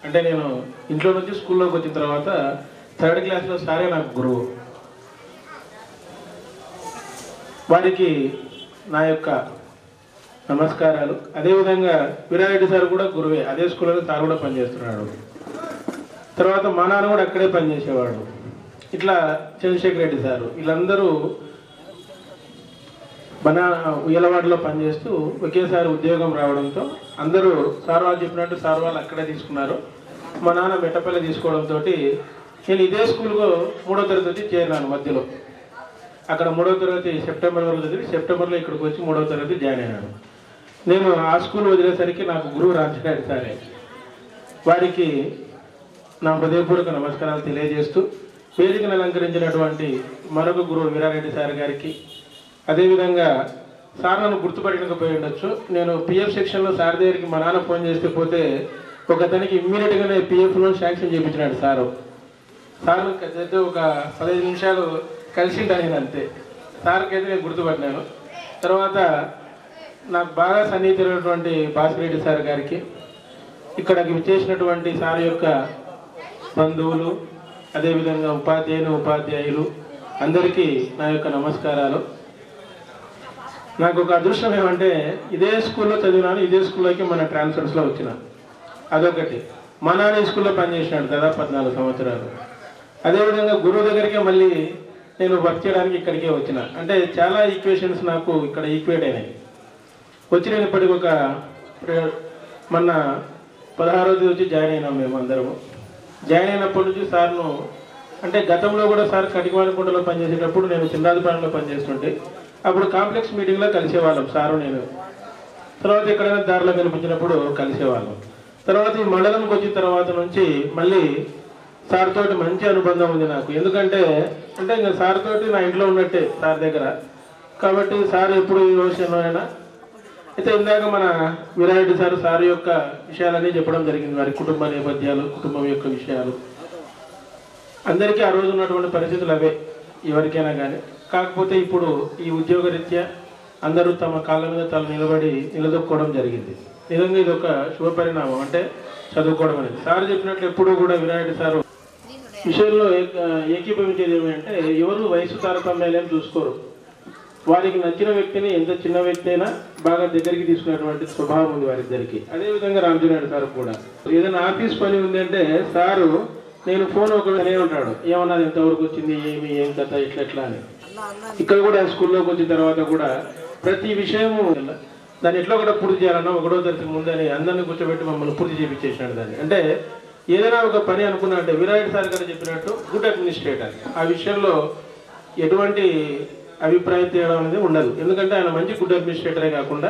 అంటే నేను ఇంట్లో నుంచి స్కూల్లోకి వచ్చిన తర్వాత 3rd క్లాస్లో సారే నాకు గురువు. వారికి నా యొక్క నమస్కారాలు. అదేవిధంగా వీరారెడ్డి సార్ కూడా గురువే, అదే స్కూల్లో సార్ కూడా పనిచేస్తున్నాడు. తర్వాత మా నాన్న కూడా అక్కడే పనిచేసేవాడు. ఇట్లా చంద్రశేఖర్ రెడ్డి సారు, వీళ్ళందరూ ఉయ్యలవాడలో పనిచేస్తూ ఒకేసారి ఉద్యోగం రావడంతో అందరూ సార్ వాళ్ళు చెప్పినట్టు సార్ వాళ్ళు అక్కడే తీసుకున్నారు. మా నాన్న మెట్టపల్లి తీసుకోవడంతో నేను ఇదే స్కూల్కు 3వ తరగతి వచ్చి చేరినాను. మధ్యలో అక్కడ 3వ తరగతి సెప్టెంబర్ వరకు చదివి సెప్టెంబర్లో ఇక్కడికి వచ్చి 3వ తరగతి జాయిన్ అయినాను. నేను ఆ స్కూల్ వదిలేసరికి నాకు గురువు రామచంద్ర సారే. వారికి నా హృదయపూర్వక నమస్కారాలు తెలియజేస్తూ వేదికను అలంకరించినటువంటి మరొక గురువు వీరారెడ్డి సార్ గారికి, అదేవిధంగా సార్ నన్ను గుర్తుపట్టకపోయి ఉండొచ్చు. నేను పిఎఫ్ సెక్షన్లో సార్ దగ్గరికి మా నాన్న ఫోన్ చేస్తే పోతే ఒకతనికి ఇమ్మీడియట్గానే పిఎఫ్ లోన్ శాంక్షన్ చేయించినాడు సారు. సార్ అయితే ఒక 15 నిమిషాలు కలిసింటా నేను అంతే. సార్కి అయితే నేను గుర్తుపట్టినాను. తర్వాత నాకు బాగా సన్నిహితులైనటువంటి భాస్కర్ సార్ గారికి, ఇక్కడికి విచ్చేసినటువంటి సార్ యొక్క బంధువులు, అదేవిధంగా ఉపాధ్యాయులు అందరికీ నా యొక్క నమస్కారాలు. నాకు ఒక అదృష్టం ఏమంటే ఇదే స్కూల్లో చదివినాను, ఇదే స్కూల్లోకి మన ట్రాన్స్ఫర్స్లో వచ్చిన. అదొకటి. మా నాన్న స్కూల్లో పనిచేసినాడు దాదాపు 14 సంవత్సరాలు. అదేవిధంగా గురువు దగ్గరికే మళ్ళీ నేను వర్క్ చేయడానికి ఇక్కడికే వచ్చిన. అంటే చాలా ఈక్వేషన్స్ నాకు ఇక్కడ ఈక్వేట్ అయినాయి. వచ్చి నేను ఇప్పటికి ఒక మొన్న 16వ తేదీ వచ్చి జాయిన్ అయినాం మేము అందరము. జాయిన్ అయినప్పటి నుంచి సార్ను, అంటే గతంలో కూడా సార్ కటికవానికుంటలో పనిచేసేటప్పుడు నేను చిన్నరాజపాలెంలో పనిచేస్తుంటే అప్పుడు కాంప్లెక్స్ మీటింగ్లో కలిసేవాళ్ళం సారు నేను. తర్వాత ఎక్కడైనా దారిలో కనిపించినప్పుడు కలిసేవాళ్ళం. తర్వాత ఈ మండలంకి వచ్చిన తర్వాత నుంచి మళ్ళీ సార్ తోటి మంచి అనుబంధం ఉంది నాకు. ఎందుకంటే ఇంకా సార్ తోటి నా ఇంట్లో ఉన్నట్టే సార్ దగ్గర. కాబట్టి సార్ ఎప్పుడు ఈ విషయంలో అయినా అయితే ఇందాక మన వీరారెడ్డి సార్ యొక్క విషయాలన్నీ చెప్పడం జరిగింది. వారి కుటుంబ నేపథ్యాలు, కుటుంబం యొక్క విషయాలు. అందరికీ ఆ రోజు ఉన్నటువంటి పరిస్థితులు అవే ఎవరికైనా కానీ. కాకపోతే ఇప్పుడు ఈ ఉద్యోగరీత్యా అందరూ తమ కాళ్ళ మీద తల నిలదొక్కోవడం జరిగింది. నిజంగా ఇది ఒక శుభపరిణామం. అంటే చదువుకోవడం అనేది సార్ చెప్పినట్లు ఎప్పుడూ కూడా వీరారెడ్డి సారు విషయంలో ఏకీభవించేది ఏమంటే ఎవరు వయసు తారతమ్యాలేం చూసుకోరు. వారికి నచ్చిన వ్యక్తిని ఎంత చిన్న వ్యక్తి అయినా బాగా దగ్గరికి తీసుకునేటువంటి స్వభావం ఉంది వారిద్దరికి. అదేవిధంగా రామచంద్ర సార్ కూడా ఏదైనా ఆఫీస్ పని ఉంది అంటే సారు నేను ఫోన్ ఒకనే ఉంటాడు, ఏమన్నా ఎంతవరకు వచ్చింది, ఏం కథ, ఇట్లా అని. ఇక్కడ కూడా స్కూల్లోకి వచ్చిన తర్వాత కూడా ప్రతి విషయము దాన్ని ఎట్లా కూడా పూర్తి చేయాలన్నా 1వ తరగతి ముందని అందరినీ కూర్చోబెట్టి మమ్మల్ని పూర్తి చేయించేసినాడు దాన్ని. అంటే ఏదైనా ఒక పని అనుకున్నా అంటే వీరారెడ్డి సార్ గారు చెప్పినట్టు గుడ్ అడ్మినిస్ట్రేటర్, ఆ విషయంలో ఎటువంటి అభిప్రాయం తేడా అనేది ఉండదు. ఎందుకంటే ఆయన మంచి గుడ్ అడ్మినిస్ట్రేటరే కాకుండా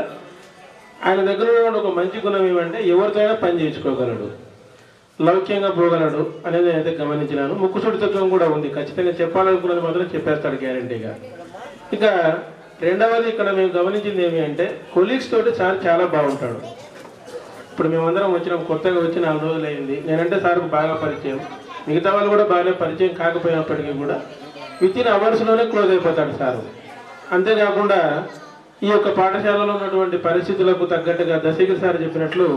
ఆయన దగ్గర ఉన్న ఒక మంచి గుణం ఏమంటే ఎవరితోనైనా పని చేయించుకోగలడు, లౌక్యంగా పోగలడు అనేది అయితే గమనించినాను. ముక్కుసూడితత్వం కూడా ఉంది. ఖచ్చితంగా చెప్పాలనుకున్నది మాత్రం చెప్పేస్తాడు గ్యారంటీగా. ఇక రెండవది ఇక్కడ మేము గమనించింది ఏమి అంటే కొలీగ్స్ తోటి సార్ చాలా బాగుంటాడు. ఇప్పుడు మేమందరం వచ్చినాం, కొత్తగా వచ్చి 4 రోజులు అయింది. నేనంటే సార్కు బాగా పరిచయం, మిగతా వాళ్ళు కూడా బాగానే పరిచయం కాకపోయినప్పటికీ కూడా వితిన్ అవర్స్లోనే క్లోజ్ అయిపోతాడు సారు. అంతేకాకుండా ఈ యొక్క పాఠశాలలో ఉన్నటువంటి పరిస్థితులకు తగ్గట్టుగా దశగిరి సార్ చెప్పినట్లు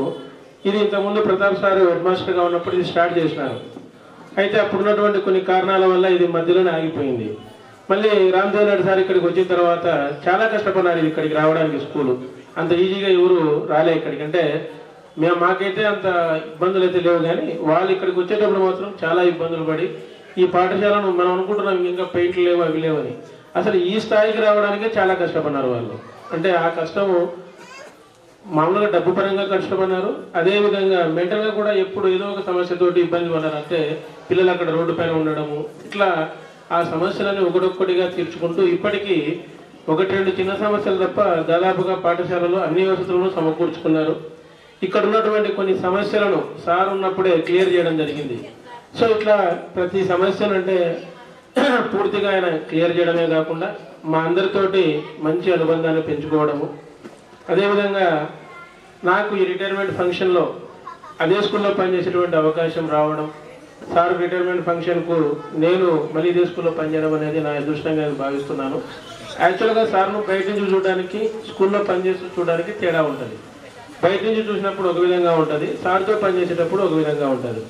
ఇది ఇంతకుముందు ప్రతాప్ సార్ హెడ్ మాస్టర్గా ఉన్నప్పుడు ఇది స్టార్ట్ చేసినారు. అయితే అప్పుడున్నటువంటి కొన్ని కారణాల వల్ల ఇది మధ్యలోనే ఆగిపోయింది. మళ్ళీ రామదేవ్ రెడ్డి సార్ ఇక్కడికి వచ్చిన తర్వాత చాలా కష్టపడినారు ఇక్కడికి రావడానికి. స్కూలు అంత ఈజీగా ఎవరు రాలే ఇక్కడికి. అంటే మాకైతే అంత ఇబ్బందులు అయితే లేవు, కానీ వాళ్ళు ఇక్కడికి వచ్చేటప్పుడు మాత్రం చాలా ఇబ్బందులు పడి ఈ పాఠశాలను మనం అనుకుంటున్నాం ఇంకా పెయింట్లు లేవు అవి లేవని, అసలు ఈ స్థాయికి రావడానికే చాలా కష్టపడినారు వాళ్ళు. అంటే ఆ కష్టము మామూలుగా డబ్బు పరంగా కష్టపడినారు, అదేవిధంగా మెంటల్గా కూడా ఎప్పుడు ఏదో ఒక సమస్యతోటి ఇబ్బంది పడ్డారు. అంటే పిల్లలు అక్కడ రోడ్డు పైన ఉండడము, ఇట్లా ఆ సమస్యలను ఒకటొక్కటిగా తీర్చుకుంటూ ఇప్పటికీ 1-2 చిన్న సమస్యలు తప్ప దాదాపుగా పాఠశాలలో అన్ని వసతులను సమకూర్చుకున్నారు. ఇక్కడ ఉన్నటువంటి కొన్ని సమస్యలను సార్ ఉన్నప్పుడే క్లియర్ చేయడం జరిగింది. సో ఇట్లా ప్రతి సమస్యను అంటే పూర్తిగా ఆయన క్లియర్ చేయడమే కాకుండా మా అందరితోటి మంచి అనుబంధాన్ని పెంచుకోవడము, అదేవిధంగా నాకు ఈ రిటైర్మెంట్ ఫంక్షన్లో అదే స్కూల్లో పనిచేసేటువంటి అవకాశం రావడం, సార్ రిటైర్మెంట్ ఫంక్షన్కు నేను మళ్ళీ ఇదే స్కూల్లో పనిచేయడం అనేది నా అదృష్టంగా భావిస్తున్నాను. యాక్చువల్గా సార్ను బయట నుంచి చూడడానికి స్కూల్లో పనిచేస్తూ చూడడానికి తేడా ఉంటుంది. బయట నుంచి చూసినప్పుడు ఒక విధంగా ఉంటుంది, సార్తో పనిచేసేటప్పుడు ఒక విధంగా ఉంటుంది.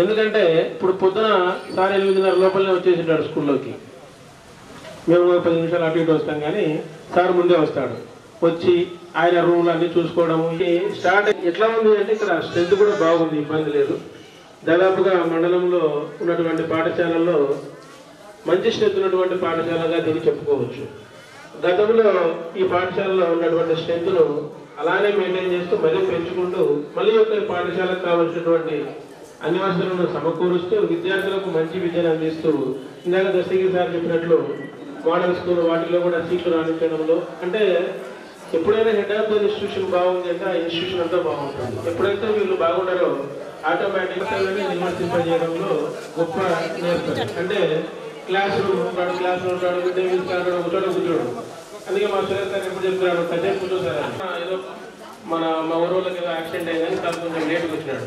ఎందుకంటే ఇప్పుడు పొద్దున సార్ 8:30 లోపలనే వచ్చేసింటాడు స్కూల్లోకి. మేము 10 నిమిషాలు అటు ఇటు వస్తాం, కానీ సార్ ముందే వస్తాడు. వచ్చి ఆయన రూమ్లు అన్నీ చూసుకోవడము స్టార్ట్ ఎట్లా ఉంది అంటే ఇక్కడ స్ట్రెంత్ కూడా బాగుంది, ఇబ్బంది లేదు. దాదాపుగా మండలంలో ఉన్నటువంటి పాఠశాలల్లో మంచి స్ట్రెంత్ ఉన్నటువంటి పాఠశాలగా దీన్ని చెప్పుకోవచ్చు. గతంలో ఈ పాఠశాలలో ఉన్నటువంటి స్ట్రెంత్ను అలానే మెయింటైన్ చేస్తూ మరీ పెంచుకుంటూ మళ్ళీ యొక్క పాఠశాలకు కావాల్సినటువంటి అన్ని వసతులను సమకూరుస్తూ విద్యార్థులకు మంచి విద్యను అందిస్తూ ఇందాక దస్తగిరి సార్ చెప్పినట్లు మోడల్ స్కూల్ వాటిలో కూడా సీట్లు రాణించడంలో అంటే ఎప్పుడైనా హెడ్ ఆఫ్ ద ఇన్స్టిట్యూషన్ బాగుంది అంటే ఆ ఇన్స్టిట్యూషన్ అంతా బాగుంటుంది. ఎప్పుడైతే వీళ్ళు బాగుంటారో ఆటోమేటిక్గా నిర్వర్తింపజేయడంలో గొప్ప నేర్పుతారు. అంటే క్లాస్ రూమ్ ఉంటాడు, మిడ్ డే మీల్స్ ఉంటాడు, ఒక చోట కూర్చోడు. అందుకే మా సురేష్ సార్ ఎప్పుడు చెప్తున్నాడు, ప్రజెంట్ కూర్చోసారు ఏదో మా ఊరోళ్ళకి ఏదో యాక్సిడెంట్ అయిందని సార్ కొంచెం లేట్గా వచ్చినాడు.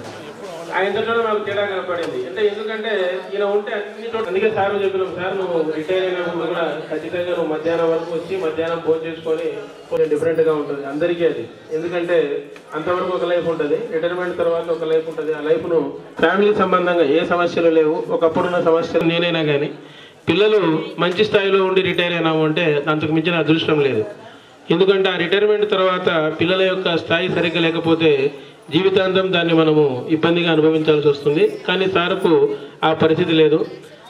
ఆయనతో నాకు తేడా కనపడింది. అంటే ఎందుకంటే ఈయన ఉంటే అన్ని చోట్ల అందుకే సార్ చెప్పినాం, సార్ నువ్వు రిటైర్ అయినప్పుడు కూడా ఖచ్చితంగా నువ్వు మధ్యాహ్నం వరకు వచ్చి మధ్యాహ్నం భోజనం చేసుకొని కొంచెం డిఫరెంట్గా ఉంటుంది అందరికీ అది. ఎందుకంటే అంతవరకు ఒక లైఫ్ ఉంటుంది, రిటైర్మెంట్ తర్వాత ఒక లైఫ్ ఉంటుంది. ఆ లైఫ్ను ఫ్యామిలీ సంబంధంగా ఏ సమస్యలు లేవు. ఒకప్పుడున్న సమస్యలు నేనైనా కానీ పిల్లలు మంచి స్థాయిలో ఉండి రిటైర్ అయినాము అంటే అంతకు మించిన అదృష్టం లేదు. ఎందుకంటే ఆ రిటైర్మెంట్ తర్వాత పిల్లల యొక్క స్థాయి సరిగ్గా లేకపోతే జీవితాంతం దాన్ని మనము ఇబ్బందిగా అనుభవించాల్సి వస్తుంది. కానీ సార్కు ఆ పరిస్థితి లేదు.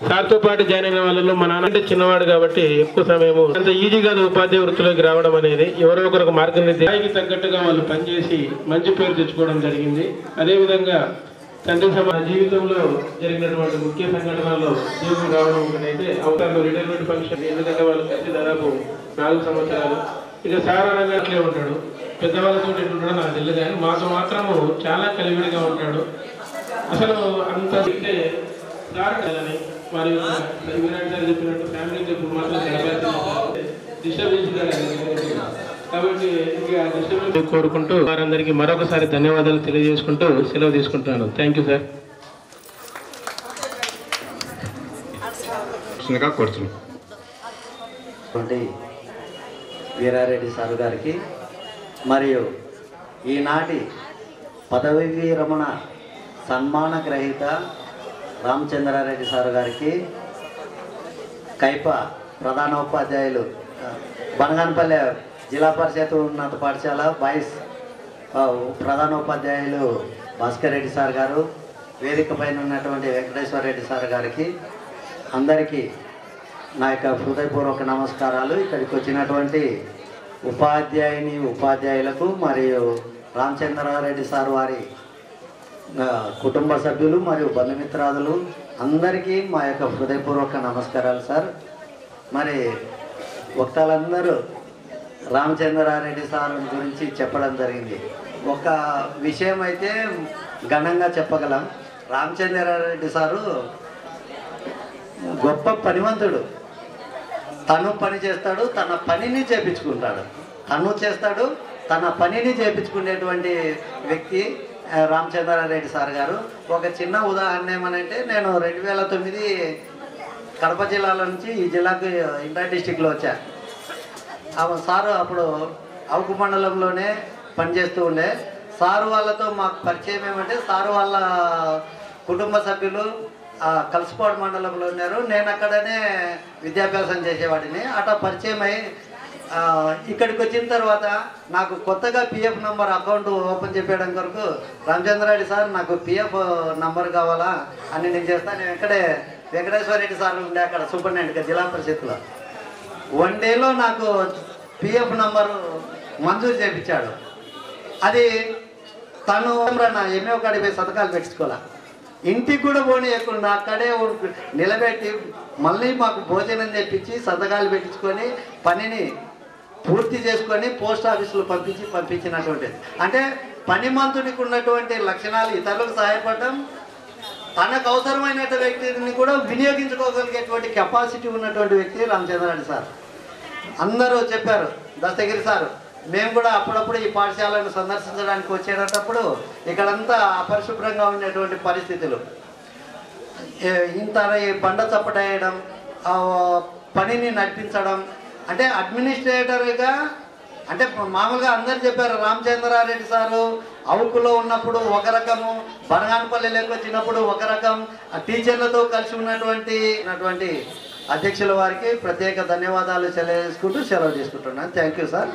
సార్తో పాటు జాయిన్ అయిన వాళ్ళలో మా నాన్న అంటే చిన్నవాడు కాబట్టి ఎక్కువ సమయము అంత ఈజీగా ఉపాధ్యాయ వృత్తిలోకి రావడం అనేది ఎవరో ఒకరికి మార్గనిర్దేశానికి తగ్గట్టుగా వాళ్ళు పనిచేసి మంచి పేరు తెచ్చుకోవడం జరిగింది. అదేవిధంగా తండ్రి సమాజ జీవితంలో జరిగినటువంటి ముఖ్య సంఘటనలో జీవితం రావడం ఒకటైతే అవసరం రిటైర్మెంట్ ఫంక్షన్. ఎందుకంటే వాళ్ళు కలిసి దాదాపు 4 సంవత్సరాలు. ఇక సార్ అనగానే ఉంటాడు, పెద్దవాళ్ళతో ఉంటాడో నాకు తెలియదు, కానీ మాతో మాత్రము చాలా కలివిడిగా ఉంటాడు. అసలు అంత సార్ కదని వారి విరాట్ గారు చెప్పినట్టు ఫ్యామిలీతో ఇప్పుడు మాత్రం డిస్టర్బెన్స్ కాబట్టి డిస్టర్బెన్స్ కోరుకుంటూ వారందరికీ మరొకసారి ధన్యవాదాలు తెలియజేసుకుంటూ సెలవు తీసుకుంటున్నాను. Thank you sir. Veerareddy sir గారికి మరియు ఈనాటి పదవీ విరమణ సన్మాన గ్రహీత రామచంద్రారెడ్డి సార్ గారికి, కైప ప్రధానోపాధ్యాయులు బనగానపల్లె జిల్లా పరిషత్ ఉన్నత పాఠశాల బాయ్స్ ప్రధానోపాధ్యాయులు భాస్కర్ రెడ్డి సార్ గారు, వేదిక పైన ఉన్నటువంటి వెంకటేశ్వర రెడ్డి సార్ గారికి అందరికీ నా యొక్క హృదయపూర్వక నమస్కారాలు. ఇక్కడికి వచ్చినటువంటి ఉపాధ్యాయులకు మరియు రామచంద్రారెడ్డి సార్ వారి కుటుంబ సభ్యులు మరియు బంధుమిత్రాదులు అందరికీ మా యొక్క హృదయపూర్వక నమస్కారాలు సార్. మరి వక్తలందరూ రామచంద్రారెడ్డి సార్ గురించి చెప్పడం జరిగింది. ఒక విషయం అయితే ఘనంగా చెప్పగలం, రామచంద్రారెడ్డి సారు గొప్ప పనివంతుడు. తను పని చేస్తాడు, తన పనిని చేపించుకుంటాడు. తను చేస్తాడు, తన పనిని చేపించుకునేటువంటి వ్యక్తి రామచంద్రారెడ్డి సార్ గారు. ఒక చిన్న ఉదాహరణ ఏమనంటే, నేను 2009 కడప జిల్లాలో నుంచి ఈ జిల్లాకు ఇంటర్ డిస్టిక్లో వచ్చా. సారు అప్పుడు అవుకు మండలంలోనే పనిచేస్తూ ఉండే. సారు వాళ్ళతో మాకు పరిచయం ఏమంటే, సారు వాళ్ళ కుటుంబ సభ్యులు కలసపాడు మండలంలో ఉన్నారు. నేను అక్కడనే విద్యాభ్యాసం చేసేవాడిని. అట్లా పరిచయం అయ్యి ఇక్కడికి వచ్చిన తర్వాత నాకు కొత్తగా పిఎఫ్ నంబర్ అకౌంట్ ఓపెన్ చేయడం కొరకు రామచంద్రారెడ్డి సార్ నాకు పిఎఫ్ నంబర్ కావాలా అని నేను చేస్తాను. నేను ఇక్కడే వెంకటేశ్వర రెడ్డి సార్ ఉండే అక్కడ సూపరింటెండెంట్గా జిల్లా పరిషత్లో 1 డేలో నాకు పిఎఫ్ నంబరు మంజూరు చేయించాడు. అది తను నా ఎంఏ కాడికి పోయి సంతకాలు పెట్టించుకోలే. ఇంటికి కూడా పోనీయకుండా అక్కడే నిలబెట్టి మళ్ళీ మాకు భోజనం తెప్పించి సంతకాలు పెట్టించుకొని పనిని పూర్తి చేసుకొని పోస్ట్ ఆఫీసులో పంపించినటువంటిది. అంటే పనిమంతుడికి ఉన్నటువంటి లక్షణాలు ఇతరులకు సహాయపడడం, తనకు అవసరమైన వ్యక్తిని కూడా వినియోగించుకోగలిగేటువంటి కెపాసిటీ ఉన్నటువంటి వ్యక్తి రామచంద్రారెడ్డి సార్. అందరూ చెప్పారు, దస్తగిరి సార్ మేము కూడా అప్పుడప్పుడు ఈ పాఠశాలను సందర్శించడానికి వచ్చేటప్పుడు ఇక్కడంతా అపరిశుభ్రంగా ఉండేటువంటి పరిస్థితులు, ఇంత బండ చప్పటేయడం, పనిని నడిపించడం, అంటే అడ్మినిస్ట్రేటర్గా అంటే మామూలుగా అందరు చెప్పారు రామచంద్రారెడ్డి సారు అవుకులో ఉన్నప్పుడు ఒక రకము, బనగానపల్లిలోకి వచ్చినప్పుడు ఒక రకం, టీచర్లతో కలిసి ఉన్నటువంటి అధ్యక్షుల వారికి ప్రత్యేక ధన్యవాదాలు తెలియజేసుకుంటూ సెలవు తీసుకుంటున్నాను. Thank you sir.